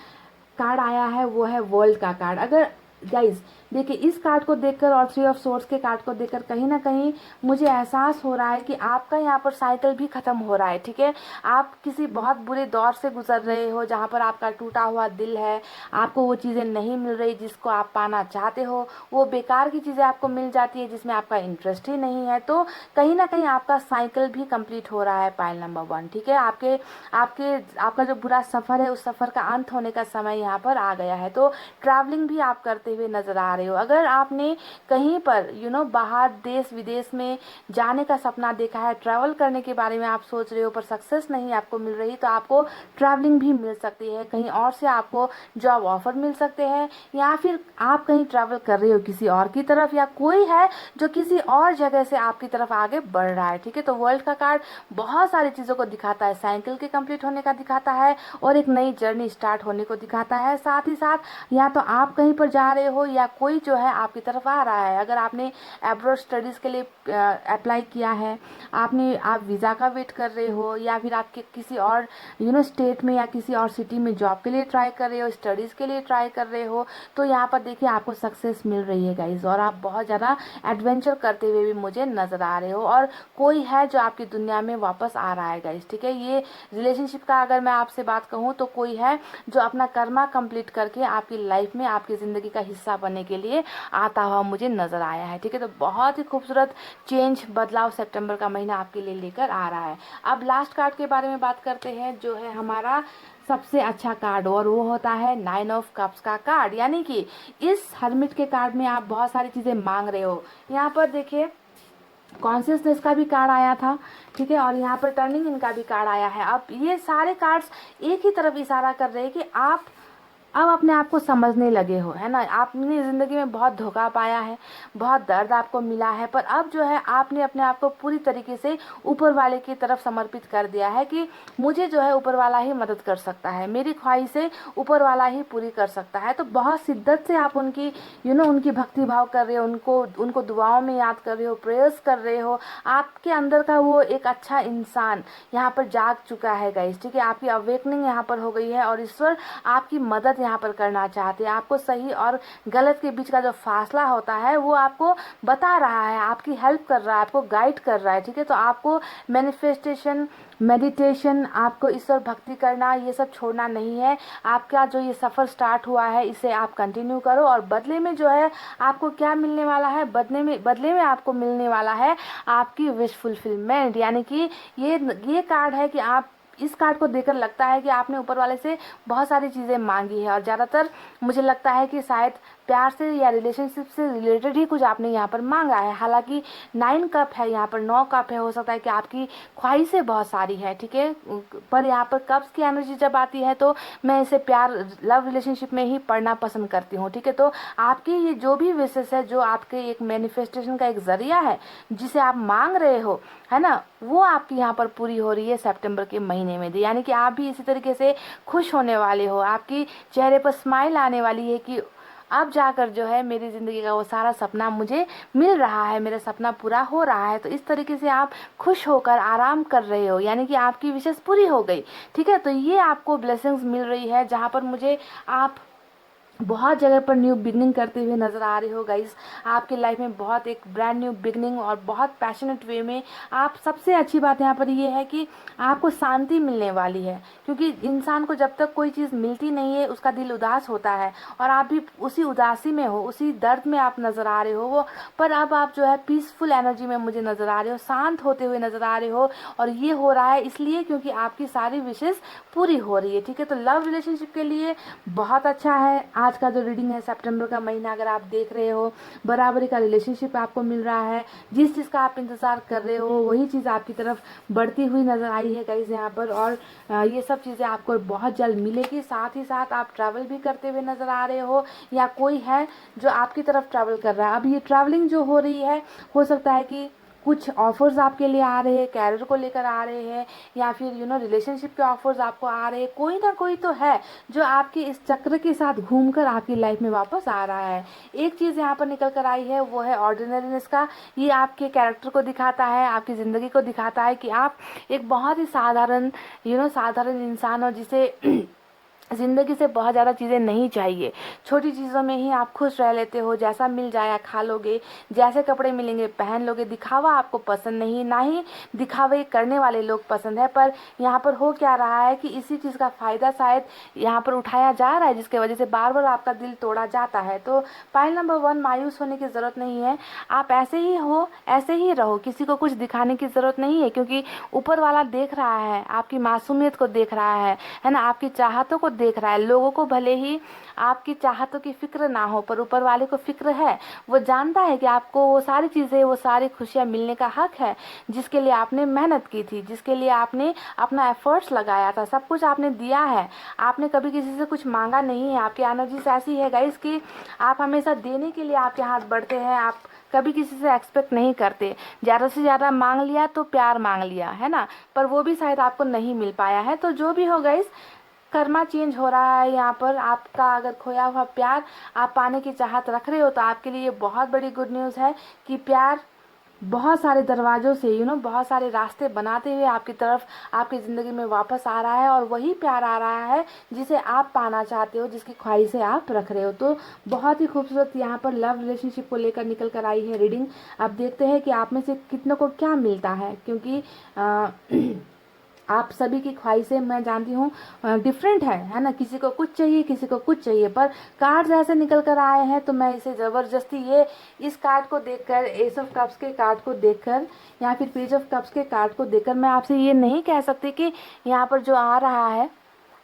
कार्ड आया है वो है वर्ल्ड का कार्ड। अगर गाइज देखिए, इस कार्ड को देखकर और थ्री ऑफ सोर्ड्स के कार्ड को देखकर कहीं ना कहीं मुझे एहसास हो रहा है कि आपका यहाँ पर साइकिल भी खत्म हो रहा है। ठीक है, आप किसी बहुत बुरे दौर से गुजर रहे हो जहाँ पर आपका टूटा हुआ दिल है, आपको वो चीज़ें नहीं मिल रही जिसको आप पाना चाहते हो, वो बेकार की चीज़ें आपको मिल जाती है जिसमें आपका इंटरेस्ट ही नहीं है। तो कहीं ना कहीं आपका साइकिल भी कंप्लीट हो रहा है पाइल नंबर 1। ठीक है, आपके आपके आपका जो बुरा सफ़र है उस सफ़र का अंत होने का समय यहाँ पर आ गया है। तो ट्रैवलिंग भी आप करते हुए नज़र आ रहे हो। अगर आपने कहीं पर बाहर देश विदेश में जाने का सपना देखा है, ट्रैवल करने के बारे में आप सोच रहे हो पर सक्सेस नहीं आपको मिल रही, तो आपको ट्रैवलिंग भी मिल सकती है। कहीं और से आपको जॉब ऑफर मिल सकते हैं, या फिर आप कहीं ट्रैवल कर रहे हो किसी और की तरफ, या कोई है जो किसी और जगह से आपकी तरफ आगे बढ़ रहा है। ठीक है, तो वर्ल्ड का कार्ड बहुत सारी चीज़ों को दिखाता है। साइकिल के कंप्लीट होने का दिखाता है और एक नई जर्नी स्टार्ट होने को दिखाता है। साथ ही साथ या तो आप कहीं पर जा रहे हो या कोई जो है आपकी तरफ आ रहा है। अगर आपने एब्रॉड स्टडीज़ के लिए अप्लाई किया है, आप वीज़ा का वेट कर रहे हो, या फिर आपके किसी और स्टेट में या किसी और सिटी में जॉब के लिए ट्राई कर रहे हो, स्टडीज़ के लिए ट्राई कर रहे हो, तो यहाँ पर देखिए आपको सक्सेस मिल रही है गाइज, और आप बहुत ज़्यादा एडवेंचर करते हुए भी मुझे नज़र आ रहे हो, और कोई है जो आपकी दुनिया में वापस आ रहा है गाइज। ठीक है, ये रिलेशनशिप का अगर मैं आपसे बात कहूँ तो कोई है जो अपना कर्मा कंप्लीट करके आपकी लाइफ में आपकी ज़िंदगी का हिस्सा बनने के लिए आता हुआ मुझे नज़र आया है। ठीक है, तो बहुत ही खूबसूरत चेंज, बदलाव सितंबर का महीना आपके लिए लेकर आ रहा है। अब लास्ट कार्ड के बारे में बात करते हैं, जो है हमारा सबसे अच्छा कार्ड, और वो होता है 9 ऑफ कप्स का कार्ड। यानी कि इस हर्मिट के कार्ड में आप बहुत सारी चीज़ें मांग रहे हो। यहाँ पर देखिए कॉन्शियसनेस का भी कार्ड आया था। ठीक है, और यहाँ पर टर्निंग इन का भी कार्ड आया है। अब ये सारे कार्ड्स एक ही तरफ इशारा कर रहे हैं कि आप अब अपने आप को समझने लगे हो, है ना। आपने ज़िंदगी में बहुत धोखा पाया है, बहुत दर्द आपको मिला है, पर अब जो है आपने अपने आप को पूरी तरीके से ऊपर वाले की तरफ समर्पित कर दिया है कि मुझे जो है ऊपर वाला ही मदद कर सकता है, मेरी ख्वाहिशें ऊपर वाला ही पूरी कर सकता है। तो बहुत शिद्दत से आप उनकी उनकी भक्ति भाव कर रहे हो, उनको दुआओं में याद कर रहे हो, प्रेयर्स कर रहे हो। आपके अंदर का वो एक अच्छा इंसान यहाँ पर जाग चुका है गाइस। ठीक है, आपकी अवेकनिंग यहाँ पर हो गई है, और ईश्वर आपकी मदद यहाँ पर करना चाहते हैं। आपको सही और गलत के बीच का जो फासला होता है वो आपको बता रहा है, आपकी हेल्प कर रहा है, आपको गाइड कर रहा है। ठीक है, तो आपको मैनिफेस्टेशन, मेडिटेशन, आपको ईश्वर भक्ति करना, ये सब छोड़ना नहीं है। आपका जो ये सफ़र स्टार्ट हुआ है इसे आप कंटिन्यू करो, और बदले में जो है आपको क्या मिलने वाला है, बदले में आपको मिलने वाला है आपकी विश फुलफिलमेंट। यानी कि ये कार्ड है कि आप इस कार्ड को देखकर लगता है कि आपने ऊपर वाले से बहुत सारी चीज़ें मांगी है, और ज़्यादातर मुझे लगता है कि शायद प्यार से या रिलेशनशिप से रिलेटेड ही कुछ आपने यहाँ पर मांगा है। हालांकि 9 कप है, यहाँ पर 9 कप है, हो सकता है कि आपकी ख्वाहिशें बहुत सारी है। ठीक है, पर यहाँ पर कप्स की एनर्जी जब आती है तो मैं इसे प्यार, लव रिलेशनशिप में ही पढ़ना पसंद करती हूँ। ठीक है, तो आपकी ये जो भी विशेष है, जो आपके एक मैनिफेस्टेशन का एक जरिया है जिसे आप मांग रहे हो, है ना, वो आपकी यहाँ पर पूरी हो रही है सितंबर के महीने में। यानी कि आप भी इसी तरीके से खुश होने वाले हो, आपकी चेहरे पर स्माइल आने वाली है कि अब जाकर जो है मेरी ज़िंदगी का वो सारा सपना मुझे मिल रहा है, मेरा सपना पूरा हो रहा है। तो इस तरीके से आप खुश होकर आराम कर रहे हो, यानी कि आपकी विशेष पूरी हो गई। ठीक है, तो ये आपको ब्लेसिंग्स मिल रही है, जहाँ पर मुझे आप बहुत जगह पर न्यू बिगनिंग करते हुए नज़र आ रहे हो गाइस। आपकी लाइफ में बहुत एक ब्रांड न्यू बिगनिंग, और बहुत पैशनेट वे में आप, सबसे अच्छी बात यहाँ पर ये है कि आपको शांति मिलने वाली है, क्योंकि इंसान को जब तक कोई चीज़ मिलती नहीं है उसका दिल उदास होता है, और आप भी उसी उदासी में हो, उसी दर्द में आप नज़र आ रहे हो। वो पर अब आप जो है पीसफुल एनर्जी में मुझे नज़र आ रहे हो, शांत होते हुए नज़र आ रहे हो, और ये हो रहा है इसलिए क्योंकि आपकी सारी विशेष पूरी हो रही है। ठीक है, तो लव रिलेशनशिप के लिए बहुत अच्छा है आज का जो रीडिंग है। सितंबर का महीना अगर आप देख रहे हो, बराबरी का रिलेशनशिप आपको मिल रहा है, जिस चीज़ का आप इंतज़ार कर रहे हो वही चीज़ आपकी तरफ बढ़ती हुई नज़र आई है गाइस यहाँ पर, और ये सब चीज़ें आपको बहुत जल्द मिलेगी। साथ ही साथ आप ट्रैवल भी करते हुए नज़र आ रहे हो, या कोई है जो आपकी तरफ ट्रैवल कर रहा है। अब ये ट्रैवलिंग जो हो रही है, हो सकता है कि कुछ ऑफर्स आपके लिए आ रहे हैं, कैरियर को लेकर आ रहे हैं, या फिर रिलेशनशिप के ऑफर्स आपको आ रहे हैं। कोई ना कोई तो है जो आपके इस चक्र के साथ घूमकर आपकी लाइफ में वापस आ रहा है। एक चीज़ यहाँ पर निकल कर आई है, वो है ऑर्डिनरीनेस का। ये आपके कैरेक्टर को दिखाता है, आपकी ज़िंदगी को दिखाता है कि आप एक बहुत ही साधारण साधारण इंसान हो, जिसे ज़िंदगी से बहुत ज़्यादा चीज़ें नहीं चाहिए, छोटी चीज़ों में ही आप खुश रह लेते हो, जैसा मिल जाए खा लोगे, जैसे कपड़े मिलेंगे पहन लोगे। दिखावा आपको पसंद नहीं, ना ही दिखावे करने वाले लोग पसंद है। पर यहाँ पर हो क्या रहा है कि इसी चीज़ का फ़ायदा शायद यहाँ पर उठाया जा रहा है, जिसके वजह से बार बार आपका दिल तोड़ा जाता है। तो पॉइंट नंबर 1, मायूस होने की ज़रूरत नहीं है। आप ऐसे ही हो, ऐसे ही रहो, किसी को कुछ दिखाने की ज़रूरत नहीं है, क्योंकि ऊपर वाला देख रहा है, आपकी मासूमियत को देख रहा है ना, आपकी चाहतों को देख रहा है। लोगों को भले ही आपकी चाहतों की फिक्र ना हो, पर ऊपर वाले को फिक्र है। वो जानता है कि आपको वो सारी चीज़ें, वो सारी खुशियाँ मिलने का हक है, जिसके लिए आपने मेहनत की थी, जिसके लिए आपने अपना एफर्ट्स लगाया था, सब कुछ आपने दिया है। आपने कभी किसी से कुछ मांगा नहीं है। आपकी एनर्जीज ऐसी है गाइस कि आप हमेशा देने के लिए आपके हाथ बढ़ते हैं। आप कभी किसी से एक्सपेक्ट नहीं करते। ज़्यादा से ज़्यादा मांग लिया तो प्यार मांग लिया, है ना, पर वो भी शायद आपको नहीं मिल पाया है। तो जो भी हो गाइस, कर्मा चेंज हो रहा है यहाँ पर। आपका अगर खोया हुआ प्यार आप पाने की चाहत रख रहे हो, तो आपके लिए ये बहुत बड़ी गुड न्यूज़ है कि प्यार बहुत सारे दरवाज़ों से, बहुत सारे रास्ते बनाते हुए आपकी तरफ, आपकी ज़िंदगी में वापस आ रहा है। और वही प्यार आ रहा है जिसे आप पाना चाहते हो, जिसकी ख्वाहिशें आप रख रहे हो। तो बहुत ही खूबसूरत यहाँ पर लव रिलेशनशिप को लेकर निकल कर आई है रीडिंग। अब देखते हैं कि आप में से कितनों को क्या मिलता है, क्योंकि आप सभी की ख्वाहिशें मैं जानती हूँ डिफरेंट है ना। किसी को कुछ चाहिए, किसी को कुछ चाहिए, पर कार्ड्स ऐसे निकल कर आए हैं, तो मैं इसे ज़बरदस्ती ये इस कार्ड को देखकर, एस ऑफ कप्स के कार्ड को देखकर या फिर पेज ऑफ कप्स के कार्ड को देखकर मैं आपसे ये नहीं कह सकती कि यहाँ पर जो आ रहा है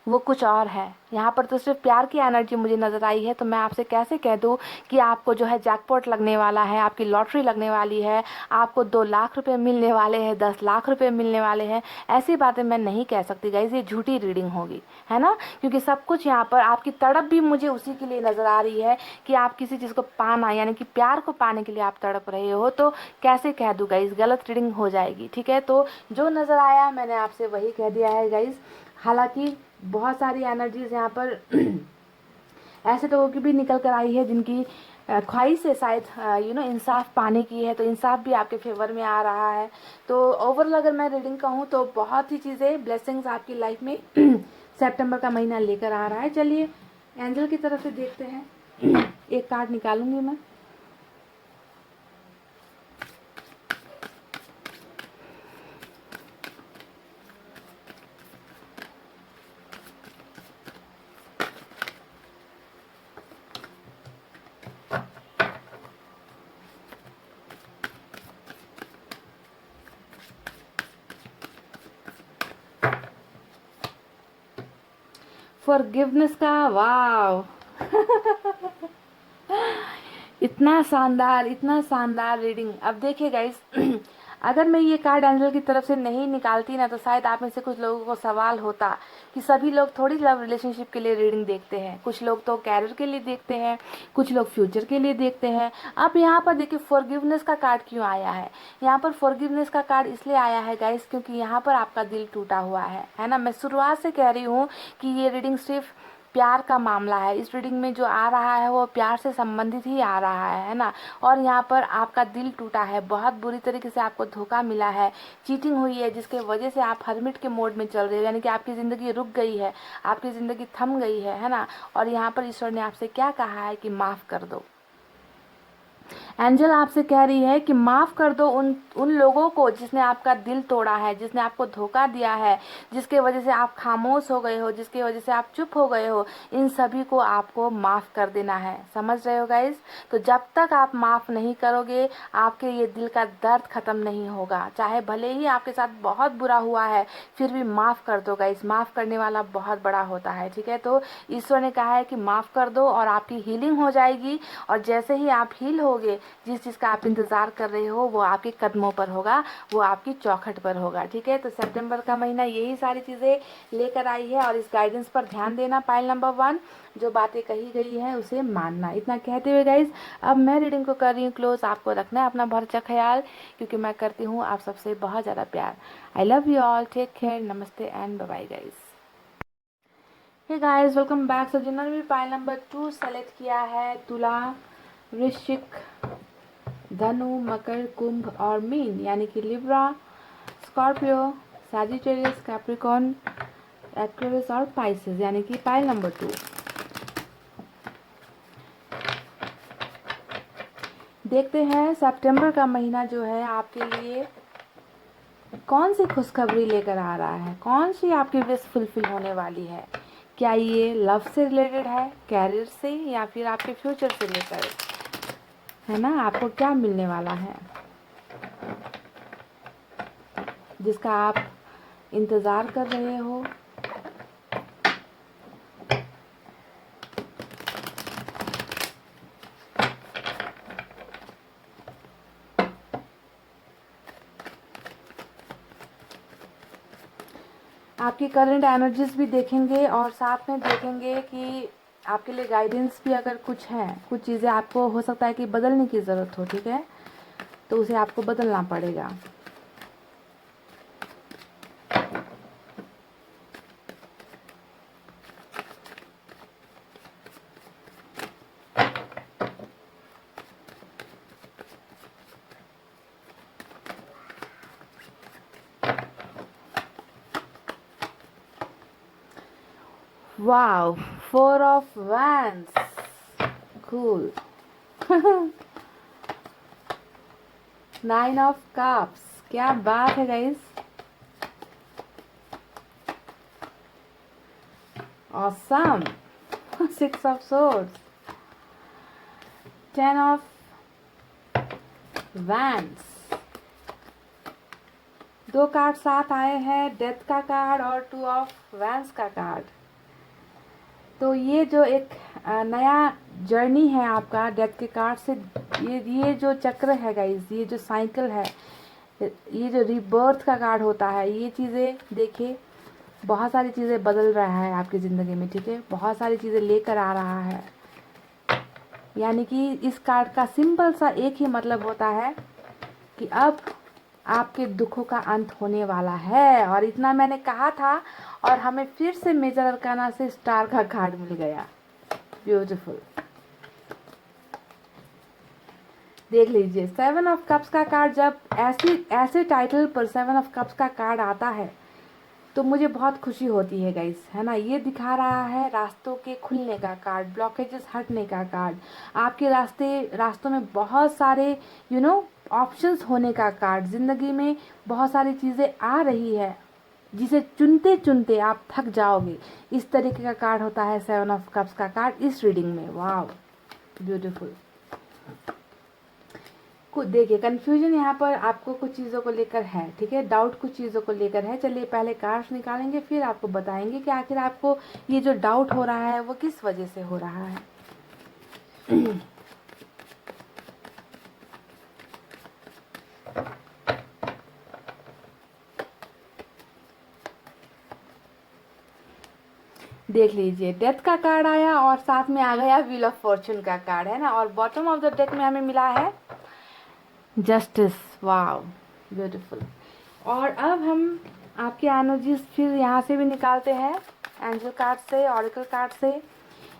वो कुछ और है। यहाँ पर तो सिर्फ प्यार की एनर्जी मुझे नज़र आई है। तो मैं आपसे कैसे कह दूँ कि आपको जो है जैकपॉट लगने वाला है, आपकी लॉटरी लगने वाली है, आपको 2 लाख रुपए मिलने वाले हैं, 10 लाख रुपए मिलने वाले हैं। ऐसी बातें मैं नहीं कह सकती गाइस, ये झूठी रीडिंग होगी, है ना, क्योंकि सब कुछ यहाँ पर आपकी तड़प भी मुझे उसी के लिए नज़र आ रही है कि आप किसी चीज़ को पाना, यानी कि प्यार को पाने के लिए आप तड़प रहे हो। तो कैसे कह दूँ गाइस, गलत रीडिंग हो जाएगी, ठीक है। तो जो नज़र आया मैंने आपसे वही कह दिया है गाइस। हालांकि बहुत सारी एनर्जीज यहाँ पर ऐसे लोगों की भी निकल कर आई है जिनकी ख्वाहिश है शायद इंसाफ पाने की है, तो इंसाफ भी आपके फेवर में आ रहा है। तो ओवरऑल अगर मैं रीडिंग कहूँ तो बहुत ही चीज़ें, ब्लेसिंग्स आपकी लाइफ में सितंबर का महीना लेकर आ रहा है। चलिए एंजल की तरफ से देखते हैं। एक कार्ड निकालूंगी मैं। फॉरगिवनेस का, वाव इतना शानदार रीडिंग। अब देखिए गाइस, अगर मैं ये कार्ड एंजल की तरफ से नहीं निकालती ना, तो शायद आप में से कुछ लोगों को सवाल होता कि सभी लोग थोड़ी लव रिलेशनशिप के लिए रीडिंग देखते हैं। कुछ लोग तो कैरियर के लिए देखते हैं, कुछ लोग फ्यूचर के लिए देखते हैं। अब यहाँ पर देखिए फॉरगिवनेस का कार्ड क्यों आया है। यहाँ पर फॉरगिवनेस का कार्ड इसलिए आया है गाइस, क्योंकि यहाँ पर आपका दिल टूटा हुआ है ना। मैं शुरुआत से कह रही हूँ कि ये रीडिंग सिर्फ प्यार का मामला है। इस रीडिंग में जो आ रहा है वो प्यार से संबंधित ही आ रहा है ना। और यहाँ पर आपका दिल टूटा है, बहुत बुरी तरीके से आपको धोखा मिला है, चीटिंग हुई है, जिसके वजह से आप हर्मिट के मोड में चल रहे हो, यानी कि आपकी ज़िंदगी रुक गई है, आपकी ज़िंदगी थम गई है ना। और यहाँ पर ईश्वर ने आपसे क्या कहा है कि माफ़ कर दो। एंजल आपसे कह रही है कि माफ़ कर दो उन लोगों को जिसने आपका दिल तोड़ा है, जिसने आपको धोखा दिया है, जिसके वजह से आप खामोश हो गए हो, जिसकी वजह से आप चुप हो गए हो। इन सभी को आपको माफ़ कर देना है। समझ रहे हो गाइस। तो जब तक आप माफ़ नहीं करोगे, आपके ये दिल का दर्द ख़त्म नहीं होगा। चाहे भले ही आपके साथ बहुत बुरा हुआ है, फिर भी माफ़ कर दो गाइस। माफ़ करने वाला बहुत बड़ा होता है, ठीक है। तो ईश्वर ने कहा है कि माफ़ कर दो और आपकी हीलिंग हो जाएगी। और जैसे ही आप हील होगे, जिस चीज़ का आप इंतज़ार कर रहे हो वो आपके कदमों पर होगा, वो आपकी चौखट पर होगा, ठीक है। तो सितंबर का महीना यही सारी चीज़ें लेकर आई है। और इस गाइडेंस पर ध्यान देना। पाइल नंबर 1, जो बातें कही गई हैं उसे मानना। इतना कहते हुए गाइज, अब मैं रीडिंग को कर रही हूँ क्लोज। आपको रखना है अपना बहुत अच्छा ख्याल, क्योंकि मैं करती हूँ आप सबसे बहुत ज़्यादा प्यार। I love you all, take care, नमस्ते and bye bye guys. Hey guys, welcome back. So जिन्होंने भी पाइल नंबर 2 सेलेक्ट किया है, तुला, वृश्चिक, धनु, मकर, कुंभ और मीन, यानी कि Libra, Scorpio, Sagittarius, Capricorn, Aquarius और पाइसेस, यानी कि पाइल नंबर 2। देखते हैं सितंबर का महीना जो है आपके लिए कौन सी खुशखबरी लेकर आ रहा है, कौन सी आपकी विश फुलफिल होने वाली है। क्या ये लव से रिलेटेड है, कैरियर से, या फिर आपके फ्यूचर से लेकर, है ना, आपको क्या मिलने वाला है जिसका आप इंतज़ार कर रहे हो। आपकी करंट एनर्जीज भी देखेंगे और साथ में देखेंगे कि आपके लिए गाइडेंस भी अगर कुछ है, कुछ चीज़ें आपको हो सकता है कि बदलने की ज़रूरत हो, ठीक है, तो उसे आपको बदलना पड़ेगा। Wow, 4 of wands, cool. 9 of cups, क्या बात है guys, awesome. 6 of swords, 10 of wands. 2 card साथ आए हैं, डेथ का कार्ड और 2 ऑफ वैंड्स का कार्ड। तो ये जो एक नया जर्नी है आपका डेथ के कार्ड से, ये जो चक्र है गाइस, ये जो साइकिल है, ये जो रीबर्थ का कार्ड होता है, ये चीज़ें देखिए, बहुत सारी चीज़ें बदल रहा है आपकी ज़िंदगी में, ठीक है, बहुत सारी चीज़ें लेकर आ रहा है। यानी कि इस कार्ड का सिंपल सा एक ही मतलब होता है कि अब आपके दुखों का अंत होने वाला है। और इतना मैंने कहा था और हमें फिर से मेजर अरकाना से स्टार का कार्ड मिल गया। ब्यूटीफुल। देख लीजिए, 7 ऑफ कप्स का कार्ड जब ऐसे टाइटल पर 7 ऑफ कप्स का कार्ड आता है तो मुझे बहुत खुशी होती है गाइस, है ना। ये दिखा रहा है रास्तों के खुलने का कार्ड, ब्लॉकेजेस हटने का कार्ड, आपके रास्तों में बहुत सारे ऑप्शंस होने का कार्ड, ज़िंदगी में बहुत सारी चीज़ें आ रही है जिसे चुनते चुनते आप थक जाओगे, इस तरीके का कार्ड होता है 7 ऑफ कप्स का कार्ड इस रीडिंग में। वाह, ब्यूटीफुल। कुछ देखिए, कंफ्यूजन यहाँ पर आपको कुछ चीज़ों को लेकर है, ठीक है, डाउट कुछ चीज़ों को लेकर है। चलिए पहले कार्ड्स निकालेंगे, फिर आपको बताएंगे कि आखिर आपको ये जो डाउट हो रहा है वो किस वजह से हो रहा है। देख लीजिए, डेथ का कार्ड आया और साथ में आ गया व्हील ऑफ फॉर्चून का कार्ड, है ना, और बॉटम ऑफ द डेक में हमें मिला है जस्टिस। Wow, beautiful. और अब हम आपके एनर्जीज फिर यहाँ से भी निकालते हैं, एंजल कार्ड से, ऑरिकल कार्ड से।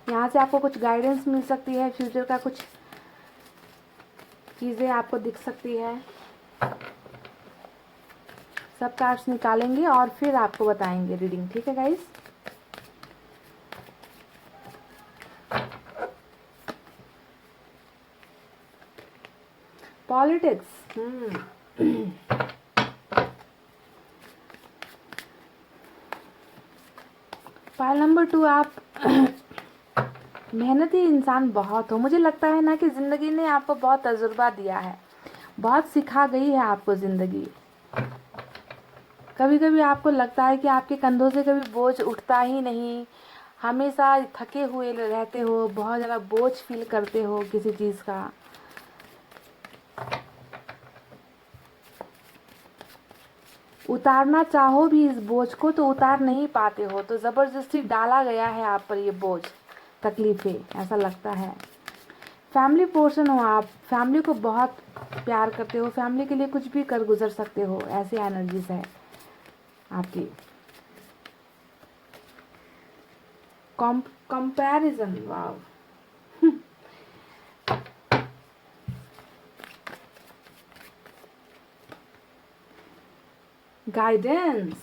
यहाँ से आपको कुछ गाइडेंस मिल सकती है, फ्यूचर का कुछ चीज़ें आपको दिख सकती है। सब कार्ड्स निकालेंगे और फिर आपको बताएंगे रीडिंग, ठीक है गाइस। पॉलिटिक्स, फाइल नंबर 2, आप मेहनती इंसान बहुत हो। मुझे लगता है ना कि ज़िंदगी ने आपको बहुत तजुर्बा दिया है, बहुत सिखा गई है आपको ज़िंदगी। कभी कभी आपको लगता है कि आपके कंधों से कभी बोझ उठता ही नहीं, हमेशा थके हुए रहते हो, बहुत ज़्यादा बोझ फील करते हो किसी चीज़ का। उतारना चाहो भी इस बोझ को तो उतार नहीं पाते हो, तो ज़बरदस्ती डाला गया है आप पर ये बोझ, तकलीफ़ें, ऐसा लगता है। फैमिली पर्सन हो आप, फैमिली को बहुत प्यार करते हो, फैमिली के लिए कुछ भी कर गुजर सकते हो, ऐसी एनर्जीज है आपकी। Comparison, wow. गाइडेंस,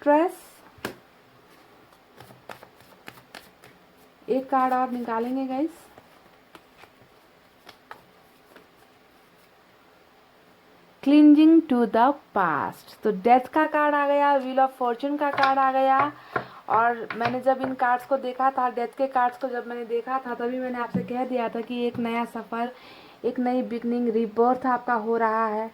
एक्ट्रेस, एक कार्ड और निकालेंगे guys. Cleansing to the past, तो डेथ का कार्ड आ गया, व्हील ऑफ फॉर्चून का कार्ड आ गया। और मैंने जब इन कार्ड्स को देखा था, डेथ के कार्ड्स को जब मैंने देखा था, तभी मैंने आपसे कह दिया था कि एक नया सफ़र, एक नई बिगनिंग, रीबर्थ आपका हो रहा है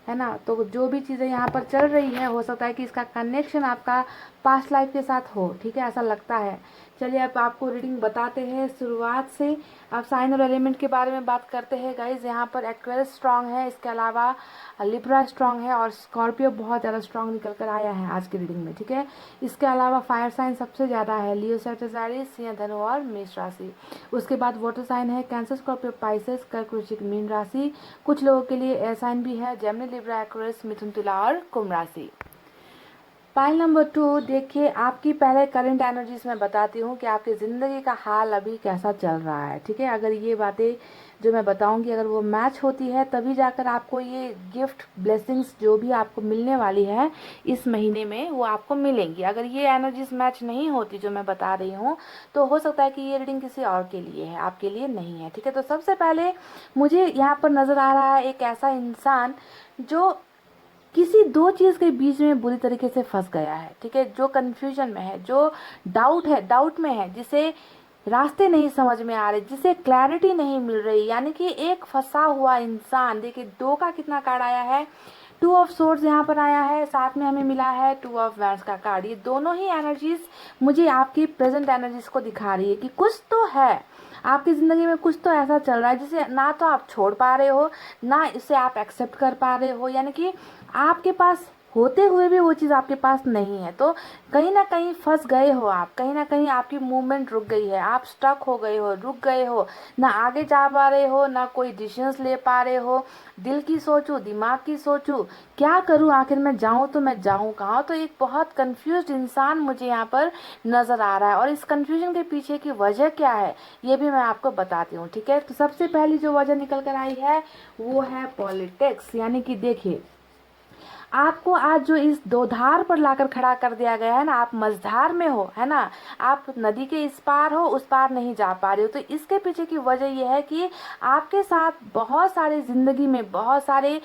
ना। तो जो भी चीज़ें यहाँ पर चल रही है, हो सकता है कि इसका कनेक्शन आपका पास्ट लाइफ के साथ हो, ठीक है, ऐसा लगता है। चलिए अब आपको रीडिंग बताते हैं शुरुआत से। अब साइन और एलिमेंट के बारे में बात करते हैं गाइज। यहाँ पर एक्वेरियस स्ट्रांग है, इसके अलावा लिब्रा स्ट्रांग है और स्कॉर्पियो बहुत ज़्यादा स्ट्रांग निकल कर आया है आज की रीडिंग में, ठीक है। इसके अलावा फायर साइन सबसे ज़्यादा है, लियो, सैजिटेरियस, सिंह, धनु और मेष राशि। उसके बाद वाटर साइन है, कैंसर, स्कॉर्पियो, पाइसेस, कर्क, वृश्चिक, मीन राशि। कुछ लोगों के लिए एयर साइन भी है, जेमिनी, लिब्रा, एक्वेरियस, मिथुन, तुला और कुंभ राशि। पाइल नंबर 2, देखिए आपकी पहले करंट एनर्जीज में बताती हूँ कि आपकी ज़िंदगी का हाल अभी कैसा चल रहा है, ठीक है। अगर ये बातें जो मैं बताऊँगी अगर वो मैच होती है, तभी जाकर आपको ये गिफ्ट, ब्लेसिंग्स जो भी आपको मिलने वाली है इस महीने में, वो आपको मिलेंगी। अगर ये एनर्जीज मैच नहीं होती जो मैं बता रही हूँ, तो हो सकता है कि ये रीडिंग किसी और के लिए है, आपके लिए नहीं है, ठीक है। तो सबसे पहले मुझे यहाँ पर नज़र आ रहा है एक ऐसा इंसान जो किसी दो चीज़ के बीच में बुरी तरीके से फंस गया है, ठीक है, जो कंफ्यूजन में है, जो डाउट में है, जिसे रास्ते नहीं समझ में आ रहे, जिसे क्लैरिटी नहीं मिल रही, यानी कि एक फंसा हुआ इंसान। देखिए 2 का कितना कार्ड आया है, 2 ऑफ सोर्ड्स यहाँ पर आया है, साथ में हमें मिला है 2 ऑफ वैंड्स का कार्ड। ये दोनों ही एनर्जीज मुझे आपकी प्रेजेंट एनर्जीज को दिखा रही है कि कुछ तो है आपकी ज़िंदगी में, कुछ तो ऐसा चल रहा है जिसे ना तो आप छोड़ पा रहे हो, ना इसे आप एक्सेप्ट कर पा रहे हो, यानी कि आपके पास होते हुए भी वो चीज़ आपके पास नहीं है। तो कहीं ना कहीं फंस गए हो आप, कहीं ना कहीं आपकी मूवमेंट रुक गई है, आप स्टक हो गए हो, रुक गए हो, ना आगे जा पा रहे हो, ना कोई डिसीजंस ले पा रहे हो। दिल की सोचूं, दिमाग की सोचूं, क्या करूं, आखिर मैं जाऊं तो मैं जाऊं कहाँ। तो एक बहुत कंफ्यूज्ड इंसान मुझे यहाँ पर नज़र आ रहा है, और इस कंफ्यूजन के पीछे की वजह क्या है ये भी मैं आपको बताती हूँ, ठीक है। तो सबसे पहली जो वजह निकल कर आई है वो है पॉलिटिक्स, यानी कि देखिए आपको आज जो इस दो धार पर लाकर खड़ा कर दिया गया है ना, आप मझधार में हो, है ना, आप नदी के इस पार हो, उस पार नहीं जा पा रहे हो। तो इसके पीछे की वजह यह है कि आपके साथ बहुत सारे ज़िंदगी में बहुत सारे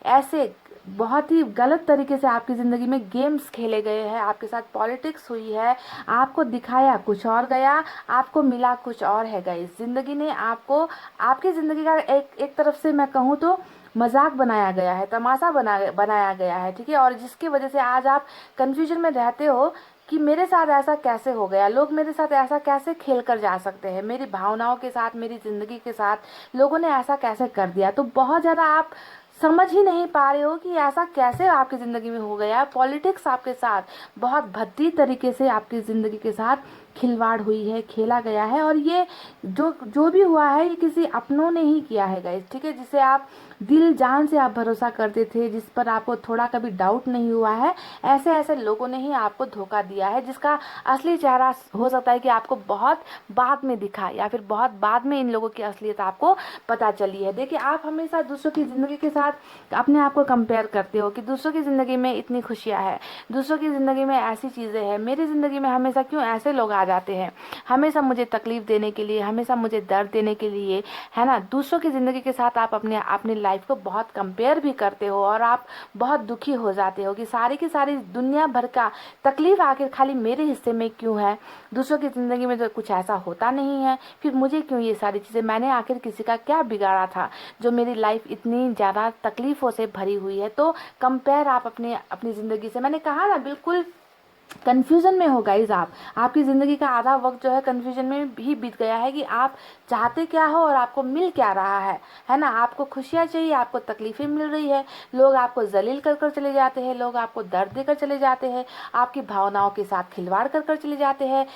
ऐसे बहुत ही गलत तरीके से आपकी ज़िंदगी में गेम्स खेले गए हैं, आपके साथ पॉलिटिक्स हुई है, आपको दिखाया कुछ और गया, आपको मिला कुछ और है। गाइस ज़िंदगी ने आपको, आपकी ज़िंदगी का एक तरफ से मैं कहूँ तो मजाक बनाया गया है, तमाशा बनाया गया है, ठीक है। और जिसकी वजह से आज आप कंफ्यूजन में रहते हो कि मेरे साथ ऐसा कैसे हो गया, लोग मेरे साथ ऐसा कैसे खेल कर जा सकते हैं, मेरी भावनाओं के साथ, मेरी ज़िंदगी के साथ लोगों ने ऐसा कैसे कर दिया। तो बहुत ज़्यादा आप समझ ही नहीं पा रहे हो कि ऐसा कैसे आपकी ज़िंदगी में हो गया। पॉलिटिक्स आपके साथ बहुत भद्दी तरीके से आपकी ज़िंदगी के साथ खिलवाड़ हुई है, खेला गया है, और ये जो जो भी हुआ है ये किसी अपनों ने ही किया है गाइस, ठीक है। जिसे आप दिल जान से आप भरोसा करते थे, जिस पर आपको थोड़ा कभी डाउट नहीं हुआ है, ऐसे ऐसे लोगों ने ही आपको धोखा दिया है, जिसका असली चेहरा हो सकता है कि आपको बहुत बाद में दिखा, या फिर बहुत बाद में इन लोगों की असलियत आपको पता चली है। देखिए आप हमेशा दूसरों की ज़िंदगी के साथ अपने आप को कंपेयर करते हो कि दूसरों की ज़िंदगी में इतनी खुशियाँ हैं, दूसरों की ज़िंदगी में ऐसी चीज़ें हैं, मेरी ज़िंदगी में हमेशा क्यों ऐसे लोग आ जाते हैं, हमेशा मुझे तकलीफ देने के लिए, हमेशा मुझे दर्द देने के लिए, है ना। दूसरों की ज़िंदगी के साथ आप अपनी लाइफ को बहुत कंपेयर भी करते हो, और आप बहुत दुखी हो जाते हो कि सारी की सारी दुनिया भर का तकलीफ आखिर खाली मेरे हिस्से में क्यों है, दूसरों की ज़िंदगी में तो कुछ ऐसा होता नहीं है, फिर मुझे क्यों ये सारी चीज़ें, मैंने आखिर किसी का क्या बिगाड़ा था जो मेरी लाइफ इतनी ज़्यादा तकलीफ़ों से भरी हुई है। तो कंपेयर आप अपनी ज़िंदगी से, मैंने कहा ना, बिल्कुल कन्फ्यूज़न में हो गाइज। आपकी ज़िंदगी का आधा वक्त जो है कन्फ्यूजन में ही बीत गया है कि आप चाहते क्या हो और आपको मिल क्या रहा है ना। आपको खुशियाँ चाहिए, आपको तकलीफ़ें मिल रही है, लोग आपको जलील कर कर चले जाते हैं, लोग आपको दर्द देकर चले जाते हैं, आपकी भावनाओं के साथ खिलवाड़ कर कर चले जाते हैं,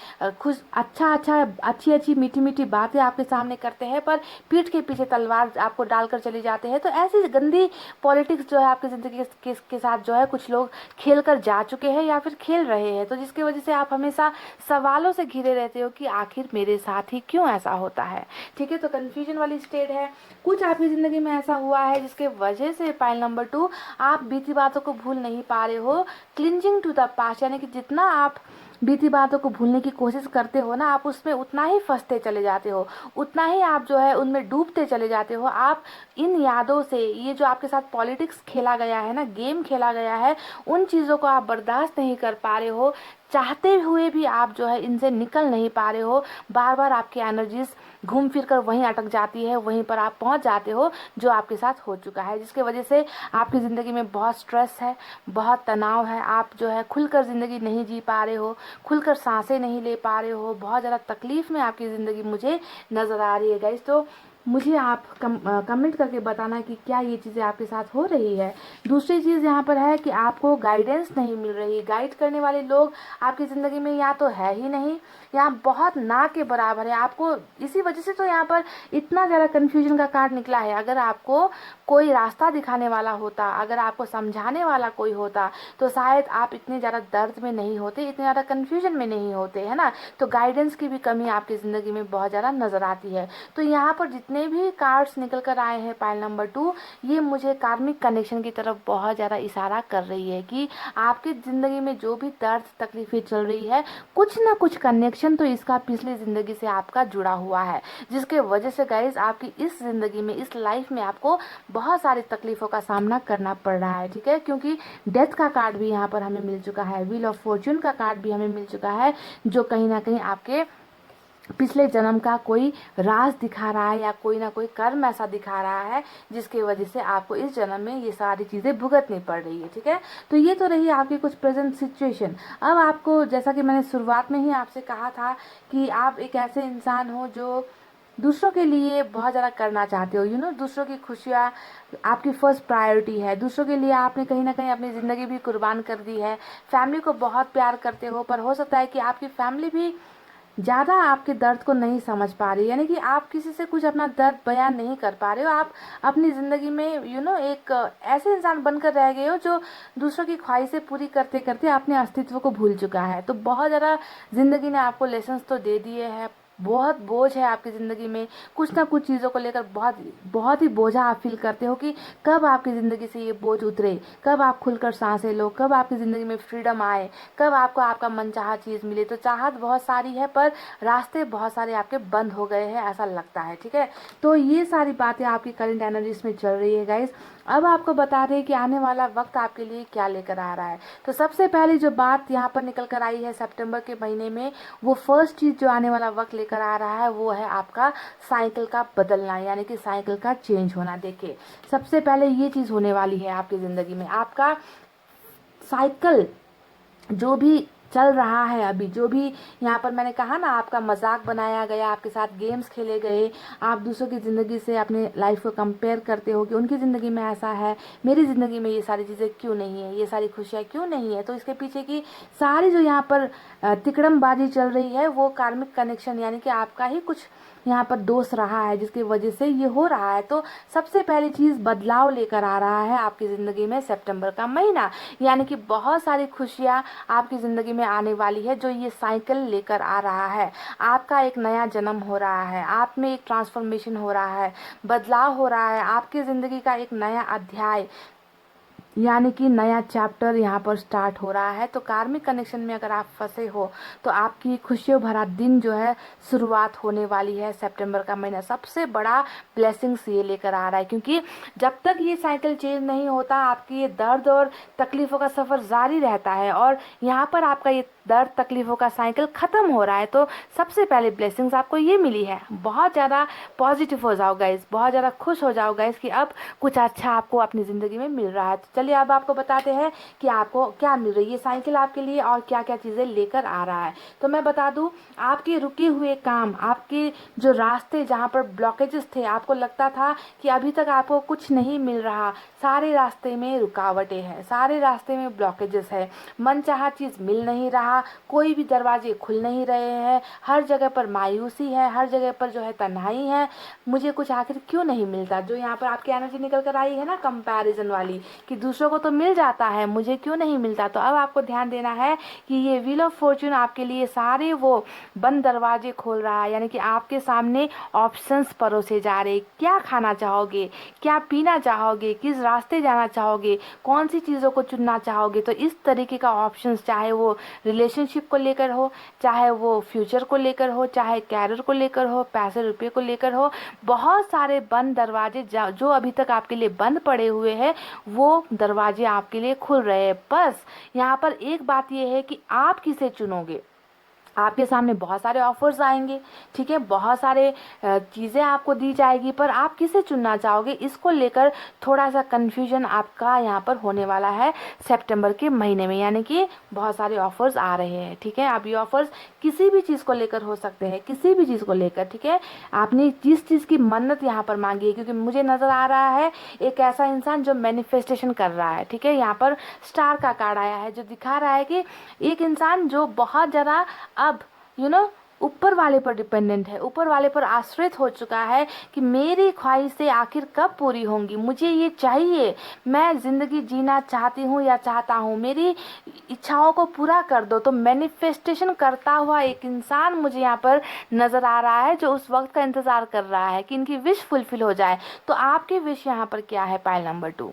अच्छी अच्छी मीठी मीठी बातें आपके सामने करते हैं, पर पीठ के पीछे तलवार आपको डालकर चले जाते हैं। तो ऐसी गंदी पॉलिटिक्स जो है आपकी ज़िंदगी के साथ जो है कुछ लोग खेल कर जा चुके हैं या फिर खेल रहे रहे हैं, तो जिसकी वजह से आप हमेशा सवालों से घिरे रहते हो कि आखिर मेरे साथ ही क्यों ऐसा होता है। ठीक है, तो कन्फ्यूजन वाली स्टेट है। कुछ आपकी ज़िंदगी में ऐसा हुआ है जिसके वजह से पाइल नंबर 2 आप बीती बातों को भूल नहीं पा रहे हो। क्लिंजिंग टू द पास्ट, यानी कि जितना आप बीती बातों को भूलने की कोशिश करते हो ना, आप उसमें उतना ही फंसते चले जाते हो, उतना ही आप जो है उनमें डूबते चले जाते हो। आप इन यादों से, ये जो आपके साथ पॉलिटिक्स खेला गया है ना, गेम खेला गया है, उन चीज़ों को आप बर्दाश्त नहीं कर पा रहे हो। चाहते हुए भी आप जो है इनसे निकल नहीं पा रहे हो। बार बार आपकी एनर्जीज घूम फिर कर वहीं अटक जाती है, वहीं पर आप पहुंच जाते हो जो आपके साथ हो चुका है, जिसके वजह से आपकी ज़िंदगी में बहुत स्ट्रेस है, बहुत तनाव है। आप जो है खुलकर ज़िंदगी नहीं जी पा रहे हो, खुलकर सांसें नहीं ले पा रहे हो। बहुत ज़्यादा तकलीफ़ में आपकी ज़िंदगी मुझे नज़र आ रही है गाइस। तो मुझे आप कमेंट करके बताना कि क्या ये चीज़ें आपके साथ हो रही है। दूसरी चीज़ यहाँ पर है कि आपको गाइडेंस नहीं मिल रही। गाइड करने वाले लोग आपकी ज़िंदगी में या तो है ही नहीं, या बहुत ना के बराबर है। आपको इसी वजह से तो यहाँ पर इतना ज़्यादा कन्फ्यूजन का कार्ड निकला है। अगर आपको कोई रास्ता दिखाने वाला होता, अगर आपको समझाने वाला कोई होता, तो शायद आप इतने ज़्यादा दर्द में नहीं होते, इतने ज़्यादा कन्फ्यूजन में नहीं होते, है ना। तो गाइडेंस की भी कमी आपकी ज़िंदगी में बहुत ज़्यादा नज़र आती है। तो यहाँ पर जितने भी कार्ड्स निकल कर आए हैं पाइल नंबर 2, ये मुझे कार्मिक कनेक्शन की तरफ बहुत ज़्यादा इशारा कर रही है कि आपकी ज़िंदगी में जो भी दर्द तकलीफें चल रही है, कुछ ना कुछ कनेक्शन तो इसका पिछली ज़िंदगी से आपका जुड़ा हुआ है, जिसके वजह से गाइज आपकी इस ज़िंदगी में, इस लाइफ में आपको बहुत सारी तकलीफ़ों का सामना करना पड़ रहा है। ठीक है, क्योंकि डेथ का कार्ड भी यहाँ पर हमें मिल चुका है, व्हील ऑफ फॉर्च्यून का कार्ड भी हमें मिल चुका है, जो कहीं ना कहीं आपके पिछले जन्म का कोई राज दिखा रहा है, या कोई ना कोई कर्म ऐसा दिखा रहा है जिसकी वजह से आपको इस जन्म में ये सारी चीज़ें भुगतनी पड़ रही है। ठीक है, तो ये तो रही आपकी कुछ प्रेजेंट सिचुएशन। अब आपको, जैसा कि मैंने शुरुआत में ही आपसे कहा था कि आप एक ऐसे इंसान हो जो दूसरों के लिए बहुत ज़्यादा करना चाहते हो, दूसरों की खुशियाँ आपकी फर्स्ट प्रायोरिटी है। दूसरों के लिए आपने कहीं ना कहीं अपनी ज़िंदगी भी कुर्बान कर दी है। फैमिली को बहुत प्यार करते हो, पर हो सकता है कि आपकी फैमिली भी ज़्यादा आपके दर्द को नहीं समझ पा रही, यानी कि आप किसी से कुछ अपना दर्द बयान नहीं कर पा रहे हो। आप अपनी ज़िंदगी में एक ऐसे इंसान बनकर रह गए हो जो दूसरों की ख्वाहिशें पूरी करते करते अपने अस्तित्व को भूल चुका है। तो बहुत ज़्यादा ज़िंदगी ने आपको लेसन्स तो दे दिए हैं, बहुत बोझ है आपकी ज़िंदगी में, कुछ ना कुछ चीज़ों को लेकर बहुत बहुत ही बोझा आप फील करते हो कि कब आपकी ज़िंदगी से ये बोझ उतरे, कब आप खुलकर सांसें लो, कब आपकी ज़िंदगी में फ्रीडम आए, कब आपको आपका मनचाहा चीज़ मिले। तो चाहत बहुत सारी है, पर रास्ते बहुत सारे आपके बंद हो गए हैं, ऐसा लगता है। ठीक है, तो ये सारी बातें आपकी करंट एनर्जीज में चल रही है गाइज। अब आपको बता रहे हैं कि आने वाला वक्त आपके लिए क्या लेकर आ रहा है। तो सबसे पहली जो बात यहाँ पर निकल कर आई है सितंबर के महीने में, वो फर्स्ट चीज़ जो आने वाला वक्त लेकर आ रहा है वो है आपका साइकिल का बदलना, यानी कि साइकिल का चेंज होना। देखिए, सबसे पहले ये चीज़ होने वाली है आपकी ज़िंदगी में, आपका साइकिल जो भी चल रहा है अभी, जो भी यहाँ पर मैंने कहा ना, आपका मजाक बनाया गया, आपके साथ गेम्स खेले गए, आप दूसरों की ज़िंदगी से अपने लाइफ को कंपेयर करते हो कि उनकी ज़िंदगी में ऐसा है, मेरी ज़िंदगी में ये सारी चीज़ें क्यों नहीं है, ये सारी खुशियाँ क्यों नहीं है। तो इसके पीछे की सारी जो यहाँ पर तिकड़मबाजी चल रही है, वो कार्मिक कनेक्शन, यानी कि आपका ही कुछ यहाँ पर दोष रहा है जिसकी वजह से ये हो रहा है। तो सबसे पहली चीज़ बदलाव लेकर आ रहा है आपकी ज़िंदगी में सितंबर का महीना, यानी कि बहुत सारी खुशियाँ आपकी ज़िंदगी में आने वाली है जो ये साइकिल लेकर आ रहा है। आपका एक नया जन्म हो रहा है, आप में एक ट्रांसफॉर्मेशन हो रहा है, बदलाव हो रहा है, आपकी ज़िंदगी का एक नया अध्याय, यानी कि नया चैप्टर यहाँ पर स्टार्ट हो रहा है। तो कार्मिक कनेक्शन में अगर आप फंसे हो तो आपकी खुशियों भरा दिन जो है शुरुआत होने वाली है। सितंबर का महीना सबसे बड़ा ब्लेसिंग्स ये लेकर आ रहा है, क्योंकि जब तक ये साइकिल चेंज नहीं होता आपकी ये दर्द और तकलीफ़ों का सफ़र जारी रहता है, और यहाँ पर आपका ये दर्द तकलीफ़ों का साइकिल ख़त्म हो रहा है। तो सबसे पहले ब्लेसिंग्स आपको ये मिली है। बहुत ज़्यादा पॉजिटिव हो जाओ गाइस, बहुत ज़्यादा खुश हो जाओ गाइस कि अब कुछ अच्छा आपको अपनी ज़िंदगी में मिल रहा है। तो चलिए अब आपको बताते हैं कि आपको क्या मिल रही है साइकिल आपके लिए और क्या क्या चीज़ें लेकर आ रहा है। तो मैं बता दूं, आपके रुके हुए काम, आपके जो रास्ते जहाँ पर ब्लॉकेजेस थे, आपको लगता था कि अभी तक आपको कुछ नहीं मिल रहा, सारे रास्ते में रुकावटें हैं, सारे रास्ते में ब्लॉकेजेस है, मनचाहा चीज़ मिल नहीं रहा, कोई भी दरवाजे खुल नहीं रहे हैं, हर जगह पर मायूसी है, हर जगह पर जो है तन्हाई है, मुझे कुछ आखिर क्यों नहीं मिलता। जो यहाँ पर आपकी एनर्जी निकल कर आई है ना कंपैरिजन वाली, कि दूसरों को तो मिल जाता है, मुझे क्यों नहीं मिलता। तो अब आपको ध्यान देना है कि ये व्हील ऑफ फॉर्च्यून आपके लिए सारे वो बंद दरवाजे खोल रहा है, यानी कि आपके सामने ऑप्शंस परोसे जा रहे। क्या खाना चाहोगे, क्या पीना चाहोगे, किस रास्ते जाना चाहोगे, कौन सी चीज़ों को चुनना चाहोगे। तो इस तरीके का ऑप्शंस, चाहे वो रिलेशनशिप को लेकर हो, चाहे वो फ्यूचर को लेकर हो, चाहे कैरियर को लेकर हो, पैसे रुपये को लेकर हो, बहुत सारे बंद दरवाजे जो अभी तक आपके लिए बंद पड़े हुए हैं, वो दरवाजे आपके लिए खुल रहे हैं। बस यहाँ पर एक बात ये है कि आप किसे चुनोगे। आपके सामने बहुत सारे ऑफर्स आएंगे, ठीक है, बहुत सारे चीज़ें आपको दी जाएगी, पर आप किसे चुनना चाहोगे, इसको लेकर थोड़ा सा कन्फ्यूजन आपका यहाँ पर होने वाला है सितंबर के महीने में। यानी कि बहुत सारे ऑफर्स आ रहे हैं, ठीक है। अब ये ऑफर्स किसी भी चीज़ को लेकर हो सकते हैं, किसी भी चीज़ को लेकर, ठीक है। आपने जिस चीज़ की मन्नत यहाँ पर मांगी है, क्योंकि मुझे नज़र आ रहा है एक ऐसा इंसान जो मैनिफेस्टेशन कर रहा है, ठीक है। यहाँ पर स्टार का कार्ड आया है जो दिखा रहा है कि एक इंसान जो बहुत ज़्यादा अब ऊपर वाले पर डिपेंडेंट है, ऊपर वाले पर आश्रित हो चुका है कि मेरी ख्वाहिशें आखिर कब पूरी होंगी, मुझे ये चाहिए, मैं ज़िंदगी जीना चाहती हूँ या चाहता हूँ, मेरी इच्छाओं को पूरा कर दो। तो मैनिफेस्टेशन करता हुआ एक इंसान मुझे यहाँ पर नज़र आ रहा है जो उस वक्त का इंतज़ार कर रहा है कि इनकी विश फुलफिल हो जाए। तो आपकी विश यहाँ पर क्या है, पाइल नंबर 2,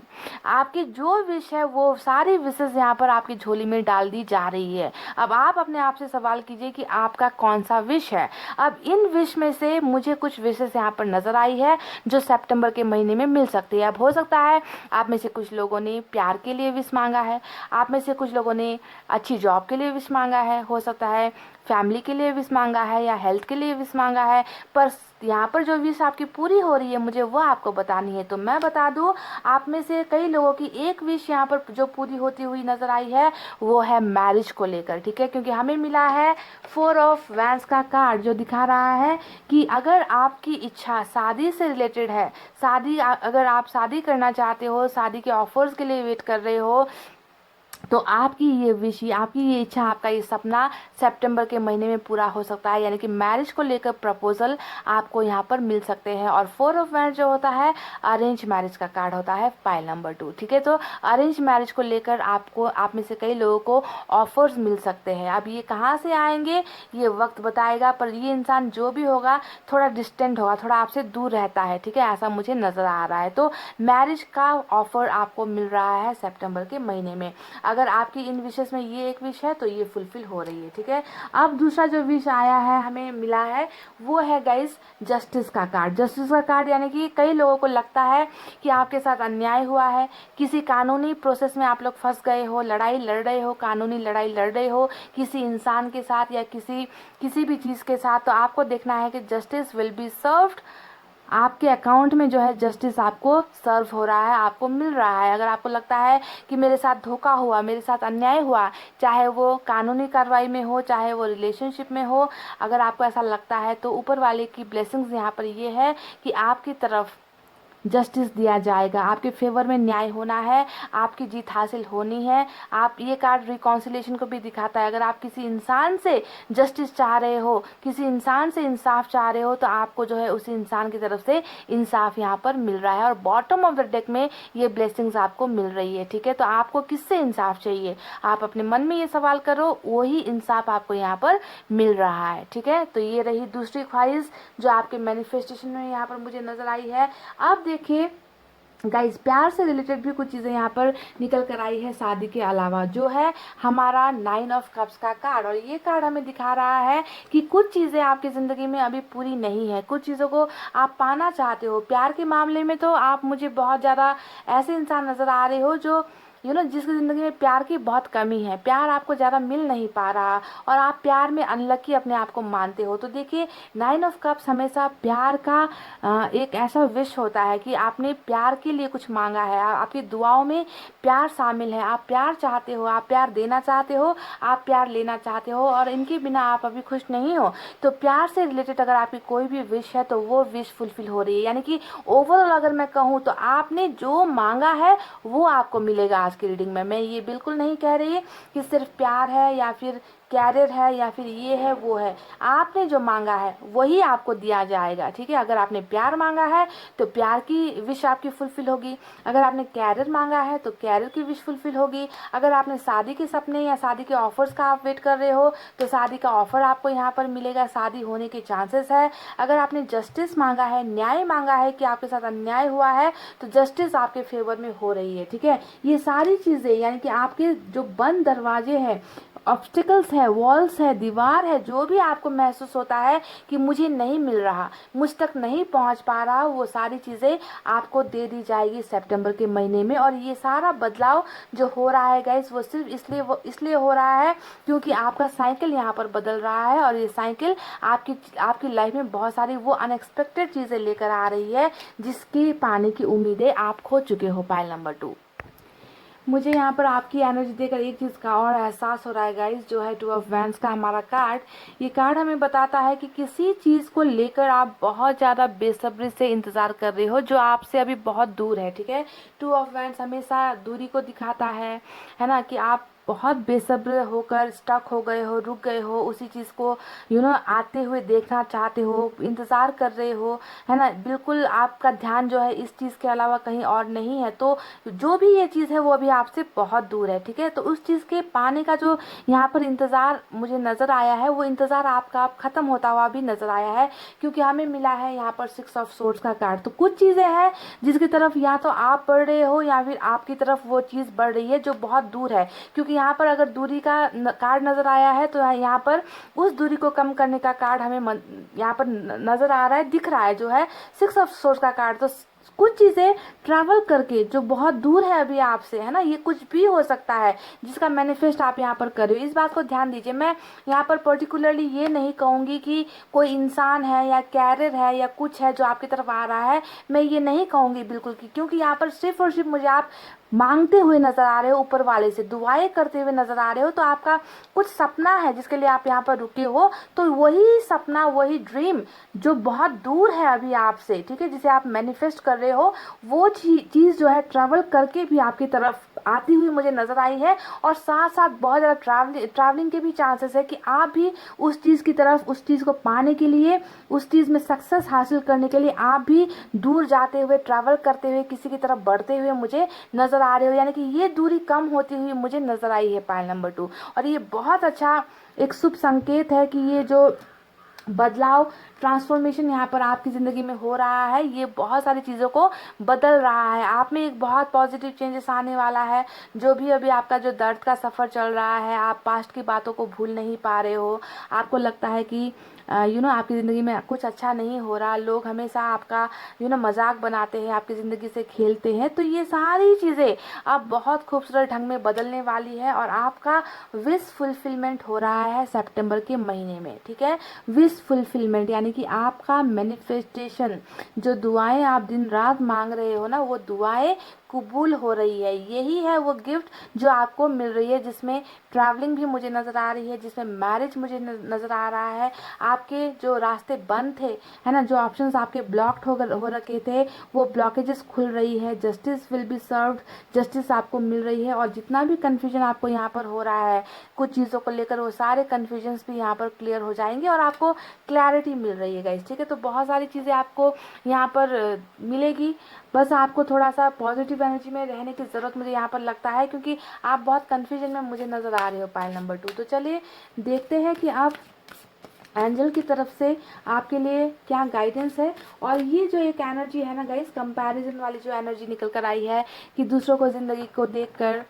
आपकी जो विश है वो सारी विशेष यहाँ पर आपकी झोली में डाल दी जा रही है। अब आप अपने आप से सवाल कीजिए कि आपका कौन सा विश है। अब इन विश में से मुझे कुछ विशेष यहाँ पर नजर आई है जो सितंबर के महीने में मिल सकती है। अब हो सकता है आप में से कुछ लोगों ने प्यार के लिए विश मांगा है, आप में से कुछ लोगों ने अच्छी जॉब के लिए विश मांगा है, हो सकता है फैमिली के लिए विश मांगा है या हेल्थ के लिए विश मांगा है। पर यहाँ पर जो विश आपकी पूरी हो रही है मुझे वो आपको बतानी है। तो मैं बता दूँ, आप में से कई लोगों की एक विश यहाँ पर जो पूरी होती हुई नजर आई है वो है मैरिज को लेकर, ठीक है। क्योंकि हमें मिला है 4 ऑफ वैंड्स का कार्ड जो दिखा रहा है कि अगर आपकी इच्छा शादी से रिलेटेड है, अगर आप शादी करना चाहते हो, शादी के ऑफर्स के लिए वेट कर रहे हो, तो आपकी ये विश, आपकी ये इच्छा, आपका ये सपना सितंबर के महीने में पूरा हो सकता है। यानी कि मैरिज को लेकर प्रपोजल आपको यहाँ पर मिल सकते हैं। और 4 ऑफ वैंड्स जो होता है अरेंज मैरिज का कार्ड होता है, पाइल नंबर 2, ठीक है। तो अरेंज मैरिज को लेकर आप में से कई लोगों को ऑफर्स मिल सकते हैं। अब ये कहाँ से आएंगे ये वक्त बताएगा, पर ये इंसान जो भी होगा थोड़ा डिस्टेंट होगा, थोड़ा आपसे दूर रहता है, ठीक है, ऐसा मुझे नज़र आ रहा है। तो मैरिज का ऑफर आपको मिल रहा है सितंबर के महीने में। अगर आपकी इन विशेष में ये एक विश है तो ये फुलफिल हो रही है, ठीक है। अब दूसरा जो विश आया है, हमें मिला है, वो है गाइस जस्टिस का कार्ड। जस्टिस का कार्ड यानी कि कई लोगों को लगता है कि आपके साथ अन्याय हुआ है, किसी कानूनी प्रोसेस में आप लोग फंस गए हो, लड़ाई लड़ रहे हो, कानूनी लड़ाई लड़ रहे हो किसी इंसान के साथ या किसी भी चीज़ के साथ। तो आपको देखना है कि जस्टिस विल बी सर्व्ड, आपके अकाउंट में जो है जस्टिस आपको सर्व हो रहा है, आपको मिल रहा है। अगर आपको लगता है कि मेरे साथ धोखा हुआ, मेरे साथ अन्याय हुआ, चाहे वो कानूनी कार्रवाई में हो, चाहे वो रिलेशनशिप में हो, अगर आपको ऐसा लगता है तो ऊपर वाले की ब्लेसिंग्स यहाँ पर ये है कि आपकी तरफ जस्टिस दिया जाएगा, आपके फेवर में न्याय होना है, आपकी जीत हासिल होनी है। आप ये कार्ड रिकॉन्सिलेशन को भी दिखाता है। अगर आप किसी इंसान से जस्टिस चाह रहे हो, किसी इंसान से इंसाफ चाह रहे हो, तो आपको जो है उसी इंसान की तरफ से इंसाफ यहाँ पर मिल रहा है। और बॉटम ऑफ द डेक में ये ब्लेसिंग्स आपको मिल रही है, ठीक है। तो आपको किससे इंसाफ चाहिए, आप अपने मन में ये सवाल करो, वही इंसाफ आपको यहाँ पर मिल रहा है, ठीक है। तो ये रही दूसरी ख्वाहिश जो आपके मैनिफेस्टेशन में यहाँ पर मुझे नजर आई है। अब देखिए गाइस, प्यार से रिलेटेड भी कुछ चीज़ें यहाँ पर निकल कर आई है शादी के अलावा, जो है हमारा 9 ऑफ कप्स का कार्ड। और ये कार्ड हमें दिखा रहा है कि कुछ चीज़ें आपकी ज़िंदगी में अभी पूरी नहीं है, कुछ चीज़ों को आप पाना चाहते हो। प्यार के मामले में तो आप मुझे बहुत ज़्यादा ऐसे इंसान नज़र आ रहे हो जो जिसकी ज़िंदगी में प्यार की बहुत कमी है, प्यार आपको ज़्यादा मिल नहीं पा रहा और आप प्यार में अनलकी अपने आप को मानते हो। तो देखिए 9 ऑफ कप्स हमेशा प्यार का एक ऐसा विश होता है कि आपने प्यार के लिए कुछ मांगा है, आपकी दुआओं में प्यार शामिल है, आप प्यार चाहते हो, आप प्यार देना चाहते हो, आप प्यार लेना चाहते हो और इनके बिना आप अभी खुश नहीं हो। तो प्यार से रिलेटेड अगर आपकी कोई भी विश है तो वो विश फुलफिल हो रही है। यानी कि ओवरऑल अगर मैं कहूँ तो आपने जो मांगा है वो आपको मिलेगा। आज की रीडिंग में मैं ये बिल्कुल नहीं कह रही कि सिर्फ प्यार है या फिर कैरियर है या फिर ये है वो है, आपने जो मांगा है वही आपको दिया जाएगा, ठीक है। अगर आपने प्यार मांगा है तो प्यार की विश आपकी फुलफिल होगी, अगर आपने कैरियर मांगा है तो कैरियर की विश फुलफिल होगी, अगर आपने शादी के सपने या शादी के ऑफर्स का आप वेट कर रहे हो तो शादी का ऑफर आपको यहाँ पर मिलेगा, शादी होने के चांसेस है। अगर आपने जस्टिस मांगा है, न्याय मांगा है कि आपके साथ अन्याय हुआ है, तो जस्टिस आपके फेवर में हो रही है, ठीक है। ये सारी चीज़ें यानी कि आपके जो बंद दरवाजे हैं, ऑब्स्टिकल्स है, वॉल्स है, दीवार है, जो भी आपको महसूस होता है कि मुझे नहीं मिल रहा, मुझ तक नहीं पहुंच पा रहा, वो सारी चीज़ें आपको दे दी जाएगी सितंबर के महीने में। और ये सारा बदलाव जो हो रहा है गाइस, वो सिर्फ इसलिए हो रहा है क्योंकि आपका साइकिल यहाँ पर बदल रहा है, और ये साइकिल आपकी लाइफ में बहुत सारी वो अनएक्सपेक्टेड चीज़ें लेकर आ रही है जिसकी पाने की उम्मीदें आप खो चुके हो। पाइल नंबर 2, मुझे यहाँ पर आपकी एनर्जी देकर एक चीज़ का और एहसास हो रहा है गाइस, जो है 2 ऑफ वैंड्स का हमारा कार्ड। ये कार्ड हमें बताता है कि किसी चीज़ को लेकर आप बहुत ज़्यादा बेसब्री से इंतज़ार कर रहे हो जो आपसे अभी बहुत दूर है, ठीक है। 2 ऑफ वैंड्स हमेशा दूरी को दिखाता है ना, कि आप बहुत बेसब्र होकर स्टक हो गए हो, रुक गए हो उसी चीज़ को आते हुए देखना चाहते हो, इंतज़ार कर रहे हो, है ना। बिल्कुल आपका ध्यान जो है इस चीज़ के अलावा कहीं और नहीं है, तो जो भी ये चीज़ है वो अभी आपसे बहुत दूर है, ठीक है। तो उस चीज़ के पाने का जो यहाँ पर इंतज़ार मुझे नज़र आया है, वो इंतज़ार आपका अब ख़त्म होता हुआ भी नज़र आया है, क्योंकि हमें मिला है यहाँ पर 6 ऑफ सोर्ड्स का कार्ड। तो कुछ चीज़ें हैं जिसकी तरफ या तो आप बढ़ रहे हो या फिर आपकी तरफ वो चीज़ बढ़ रही है जो बहुत दूर है, क्योंकि यहाँ पर अगर दूरी का कार्ड नज़र आया है तो यहाँ पर उस दूरी को कम करने का कार्ड हमें यहाँ पर नज़र आ रहा है, दिख रहा है, जो है 6 ऑफ सोर्ड्स का कार्ड। तो कुछ चीज़ें ट्रैवल करके जो बहुत दूर है अभी आपसे, है ना, ये कुछ भी हो सकता है जिसका मैनिफेस्ट आप यहाँ पर कर रहे हो, इस बात को ध्यान दीजिए। मैं यहाँ पर पर्टिकुलरली ये नहीं कहूँगी कि कोई इंसान है या कैरियर है या कुछ है जो आपकी तरफ आ रहा है, मैं ये नहीं कहूँगी बिल्कुल कि, क्योंकि यहाँ पर सिर्फ और सिर्फ मुझे आप मांगते हुए नजर आ रहे हो, ऊपर वाले से दुआएं करते हुए नजर आ रहे हो। तो आपका कुछ सपना है जिसके लिए आप यहाँ पर रुके हो, तो वही सपना, वही ड्रीम जो बहुत दूर है अभी आपसे, ठीक है, जिसे आप मैनिफेस्ट कर रहे हो, वो चीज़ जो है ट्रैवल करके भी आपकी तरफ आती हुई मुझे नजर आई है। और साथ साथ बहुत ज़्यादा ट्रैवलिंग के भी चांसेस है कि आप भी उस चीज़ की तरफ, उस चीज़ को पाने के लिए, उस चीज़ में सक्सेस हासिल करने के लिए आप भी दूर जाते हुए, ट्रैवल करते हुए, किसी की तरफ बढ़ते हुए मुझे नजर आ रहे हो। यानी कि ये दूरी कम होती हुई मुझे नजर आई है पाइल नंबर 2, और ये बहुत अच्छा एक शुभ संकेत है कि ये जो बदलाव, ट्रांसफॉर्मेशन यहाँ पर आपकी ज़िंदगी में हो रहा है, ये बहुत सारी चीज़ों को बदल रहा है। आप में एक बहुत पॉजिटिव चेंजेस आने वाला है। जो भी अभी आपका जो दर्द का सफ़र चल रहा है, आप पास्ट की बातों को भूल नहीं पा रहे हो, आपको लगता है कि आपकी ज़िंदगी में कुछ अच्छा नहीं हो रहा, लोग हमेशा आपका मजाक बनाते हैं, आपकी ज़िंदगी से खेलते हैं, तो ये सारी चीज़ें अब बहुत खूबसूरत ढंग में बदलने वाली है और आपका विश फुलफिलमेंट हो रहा है सितंबर के महीने में, ठीक है। विश फुलफिलमेंट यानी कि आपका मैनिफेस्टेशन, जो दुआएं आप दिन रात मांग रहे हो ना, वो दुआएं कबूल हो रही है। यही है वो गिफ्ट जो आपको मिल रही है, जिसमें ट्रैवलिंग भी मुझे नज़र आ रही है, जिसमें मैरिज मुझे नज़र आ रहा है। आपके जो रास्ते बंद थे, है ना, जो ऑप्शंस आपके ब्लॉक्ड हो रखे थे, वो ब्लॉकेजेस खुल रही है। Justice will be served, justice आपको मिल रही है। और जितना भी कन्फ्यूजन आपको यहाँ पर हो रहा है कुछ चीज़ों को लेकर, वो सारे कन्फ्यूजन्स भी यहाँ पर क्लियर हो जाएंगे और आपको क्लैरिटी मिल रही है गाइस, ठीक है। तो बहुत सारी चीज़ें आपको यहाँ पर मिलेगी, बस आपको थोड़ा सा पॉजिटिव एनर्जी में रहने की ज़रूरत मुझे यहाँ पर लगता है, क्योंकि आप बहुत कन्फ्यूजन में मुझे नज़र आ रहे हो पाइल नंबर 2। तो चलिए देखते हैं कि आप एंजल की तरफ से आपके लिए क्या गाइडेंस है। और ये जो एक एनर्जी है ना गाइस, कंपैरिजन वाली जो एनर्जी निकल कर आई है कि दूसरों को ज़िंदगी को देखकर,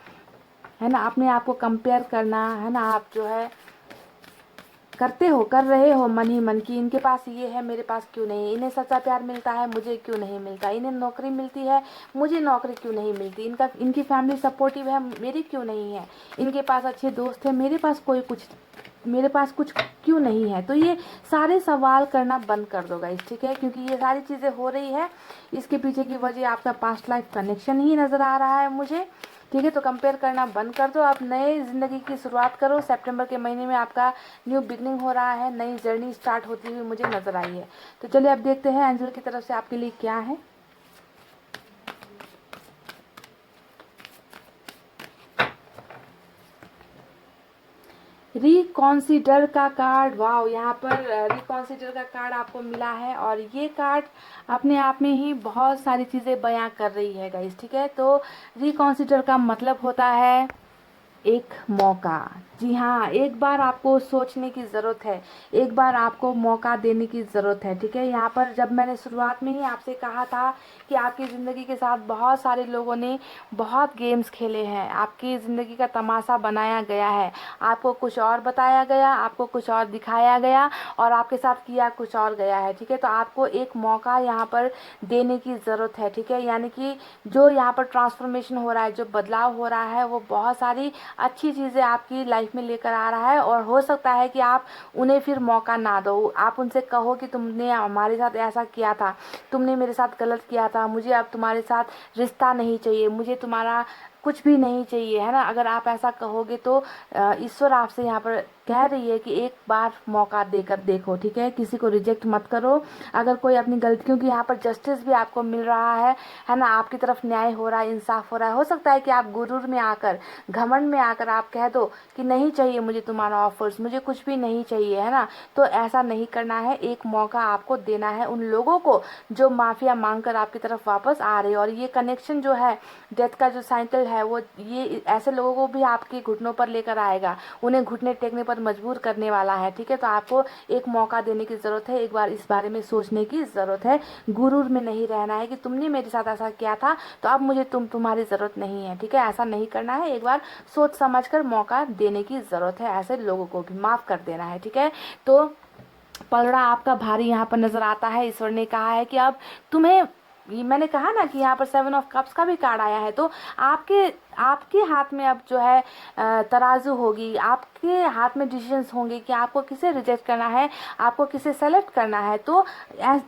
है ना, अपने आप को कंपेयर करना, है ना, आप जो है कर रहे हो मन ही मन की इनके पास ये है, मेरे पास क्यों नहीं, इन्हें सच्चा प्यार मिलता है, मुझे क्यों नहीं मिलता, इन्हें नौकरी मिलती है, मुझे नौकरी क्यों नहीं मिलती, इनकी फैमिली सपोर्टिव है, मेरी क्यों नहीं है, इनके पास अच्छे दोस्त हैं, मेरे पास कुछ क्यों नहीं है। तो ये सारे सवाल करना बंद कर दो गाइस, ठीक है, क्योंकि ये सारी चीज़ें हो रही है, इसके पीछे की वजह आपका पास्ट लाइफ कनेक्शन ही नज़र आ रहा है मुझे, ठीक है। तो कंपेयर करना बंद कर दो, आप नए ज़िंदगी की शुरुआत करो। सितंबर के महीने में आपका न्यू बिगनिंग हो रहा है, नई जर्नी स्टार्ट होती हुई मुझे नज़र आई है। तो चलिए अब देखते हैं एंजल की तरफ से आपके लिए क्या है। रिकॉन्सिडर का कार्ड, वाह, यहाँ पर रिकॉन्सिडर का कार्ड आपको मिला है और ये कार्ड अपने आप में ही बहुत सारी चीज़ें बयां कर रही है गाइस, ठीक है। तो रिकॉन्सिडर का मतलब होता है एक मौका। जी हाँ, एक बार आपको सोचने की ज़रूरत है, एक बार आपको मौका देने की ज़रूरत है, ठीक है। यहाँ पर जब मैंने शुरुआत में ही आपसे कहा था कि आपकी ज़िंदगी के साथ बहुत सारे लोगों ने बहुत गेम्स खेले हैं, आपकी ज़िंदगी का तमाशा बनाया गया है, आपको कुछ और बताया गया, आपको कुछ और दिखाया गया और आपके साथ किया कुछ और गया है, ठीक है। तो आपको एक मौका यहाँ पर देने की ज़रूरत है, ठीक है। यानी कि जो यहाँ पर ट्रांसफॉर्मेशन हो रहा है, जो बदलाव हो रहा है, वो बहुत सारी अच्छी चीज़ें आपकी लाइफ में लेकर आ रहा है और हो सकता है कि आप उन्हें फिर मौका ना दो। आप उनसे कहो कि तुमने हमारे साथ ऐसा किया था, तुमने मेरे साथ गलत किया था, मुझे अब तुम्हारे साथ रिश्ता नहीं चाहिए, मुझे तुम्हारा कुछ भी नहीं चाहिए, है ना। अगर आप ऐसा कहोगे तो ईश्वर आपसे यहाँ पर कह रही है कि एक बार मौका देकर देखो, ठीक है। किसी को रिजेक्ट मत करो। अगर कोई अपनी गलतियों की यहाँ पर जस्टिस भी आपको मिल रहा है ना, आपकी तरफ न्याय हो रहा है, इंसाफ हो रहा है। हो सकता है कि आप गुरूर में आकर, घमंड में आकर आप कह दो कि नहीं चाहिए मुझे तुम्हारा ऑफर्स, मुझे कुछ भी नहीं चाहिए, है ना। तो ऐसा नहीं करना है, एक मौका आपको देना है उन लोगों को जो माफिया मांगकर आपकी तरफ वापस आ रहे हैं। और ये कनेक्शन जो है, डेथ का जो साइकिल है, वो ये ऐसे लोगों को भी आपके घुटनों पर लेकर आएगा, उन्हें घुटने टेकने पर मजबूर करने वाला है, ठीक है। तो आपको एक मौका देने की ज़रूरत है, एक बार इस बारे में सोचने की ज़रूरत है। गुरूर में नहीं रहना है कि तुमने मेरे साथ ऐसा किया था तो अब मुझे तुम्हारी ज़रूरत नहीं है, ठीक है। ऐसा नहीं करना है, एक बार सोच समझ कर मौका देने की ज़रूरत है, ऐसे लोगों को भी माफ़ कर देना है, ठीक है। तो पलड़ा आपका भारी यहाँ पर नजर आता है। ईश्वर ने कहा है कि अब तुम्हें, ये मैंने कहा ना कि यहाँ पर 7 ऑफ कप्स का भी कार्ड आया है, तो आपके आपके हाथ में अब जो है तराजू होगी, आपके हाथ में डिसीजंस होंगे कि आपको किसे रिजेक्ट करना है, आपको किसे सेलेक्ट करना है। तो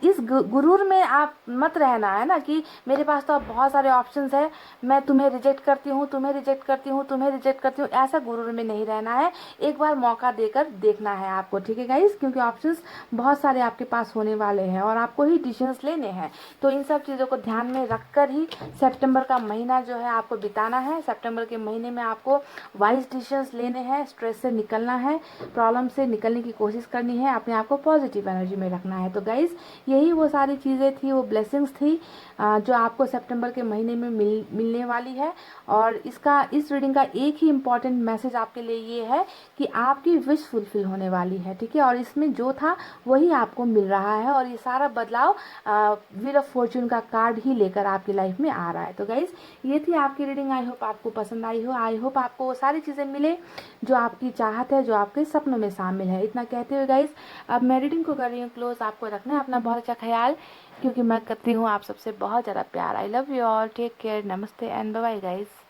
इस गुरूर में आप मत रहना, है ना, कि मेरे पास तो अब बहुत सारे ऑप्शंस है, मैं तुम्हें रिजेक्ट करती हूँ, तुम्हें रिजेक्ट करती हूँ, तुम्हें रिजेक्ट करती हूँ, ऐसा गुरूर में नहीं रहना है। एक बार मौका देकर देखना है आपको, ठीक है गाइस, क्योंकि ऑप्शंस बहुत सारे आपके पास होने वाले हैं और आपको ही डिसीजंस लेने हैं। तो इन सब चीज़ों को ध्यान में रखकर ही सितंबर का महीना जो है आपको बिताना है। सितंबर के महीने में आपको वाइज डिसीजंस लेने हैं, स्ट्रेस से निकलना है, प्रॉब्लम से निकलने की कोशिश करनी है, अपने आप को पॉजिटिव एनर्जी में रखना है। तो गाइस, यही वो सारी चीज़ें थी, वो ब्लेसिंग्स थी जो आपको सितंबर के महीने में मिलने वाली है। और इस रीडिंग का एक ही इम्पॉर्टेंट मैसेज आपके लिए ये है कि आपकी विश फुलफिल होने वाली है, ठीक है। और इसमें जो था वही आपको मिल रहा है और ये सारा बदलाव व्हील ऑफ फॉर्च्यून का कार्ड ही लेकर आपकी लाइफ में आ रहा है। तो गाइज, ये थी आपकी रीडिंग। आई होप आपको पसंद आई हो, आई होप आपको वो सारी चीज़ें मिले जो आपकी चाहत है, जो आपके सपनों में शामिल है। इतना कहते हुए गाइज, अब मैं रीडिंग को कर रही हूँ क्लोज। आपको रखना है अपना बहुत अच्छा ख्याल, क्योंकि मैं करती हूँ आप सबसे बहुत ज़्यादा प्यार। I love you all, take care, नमस्ते एंड बाय बाय गाइज।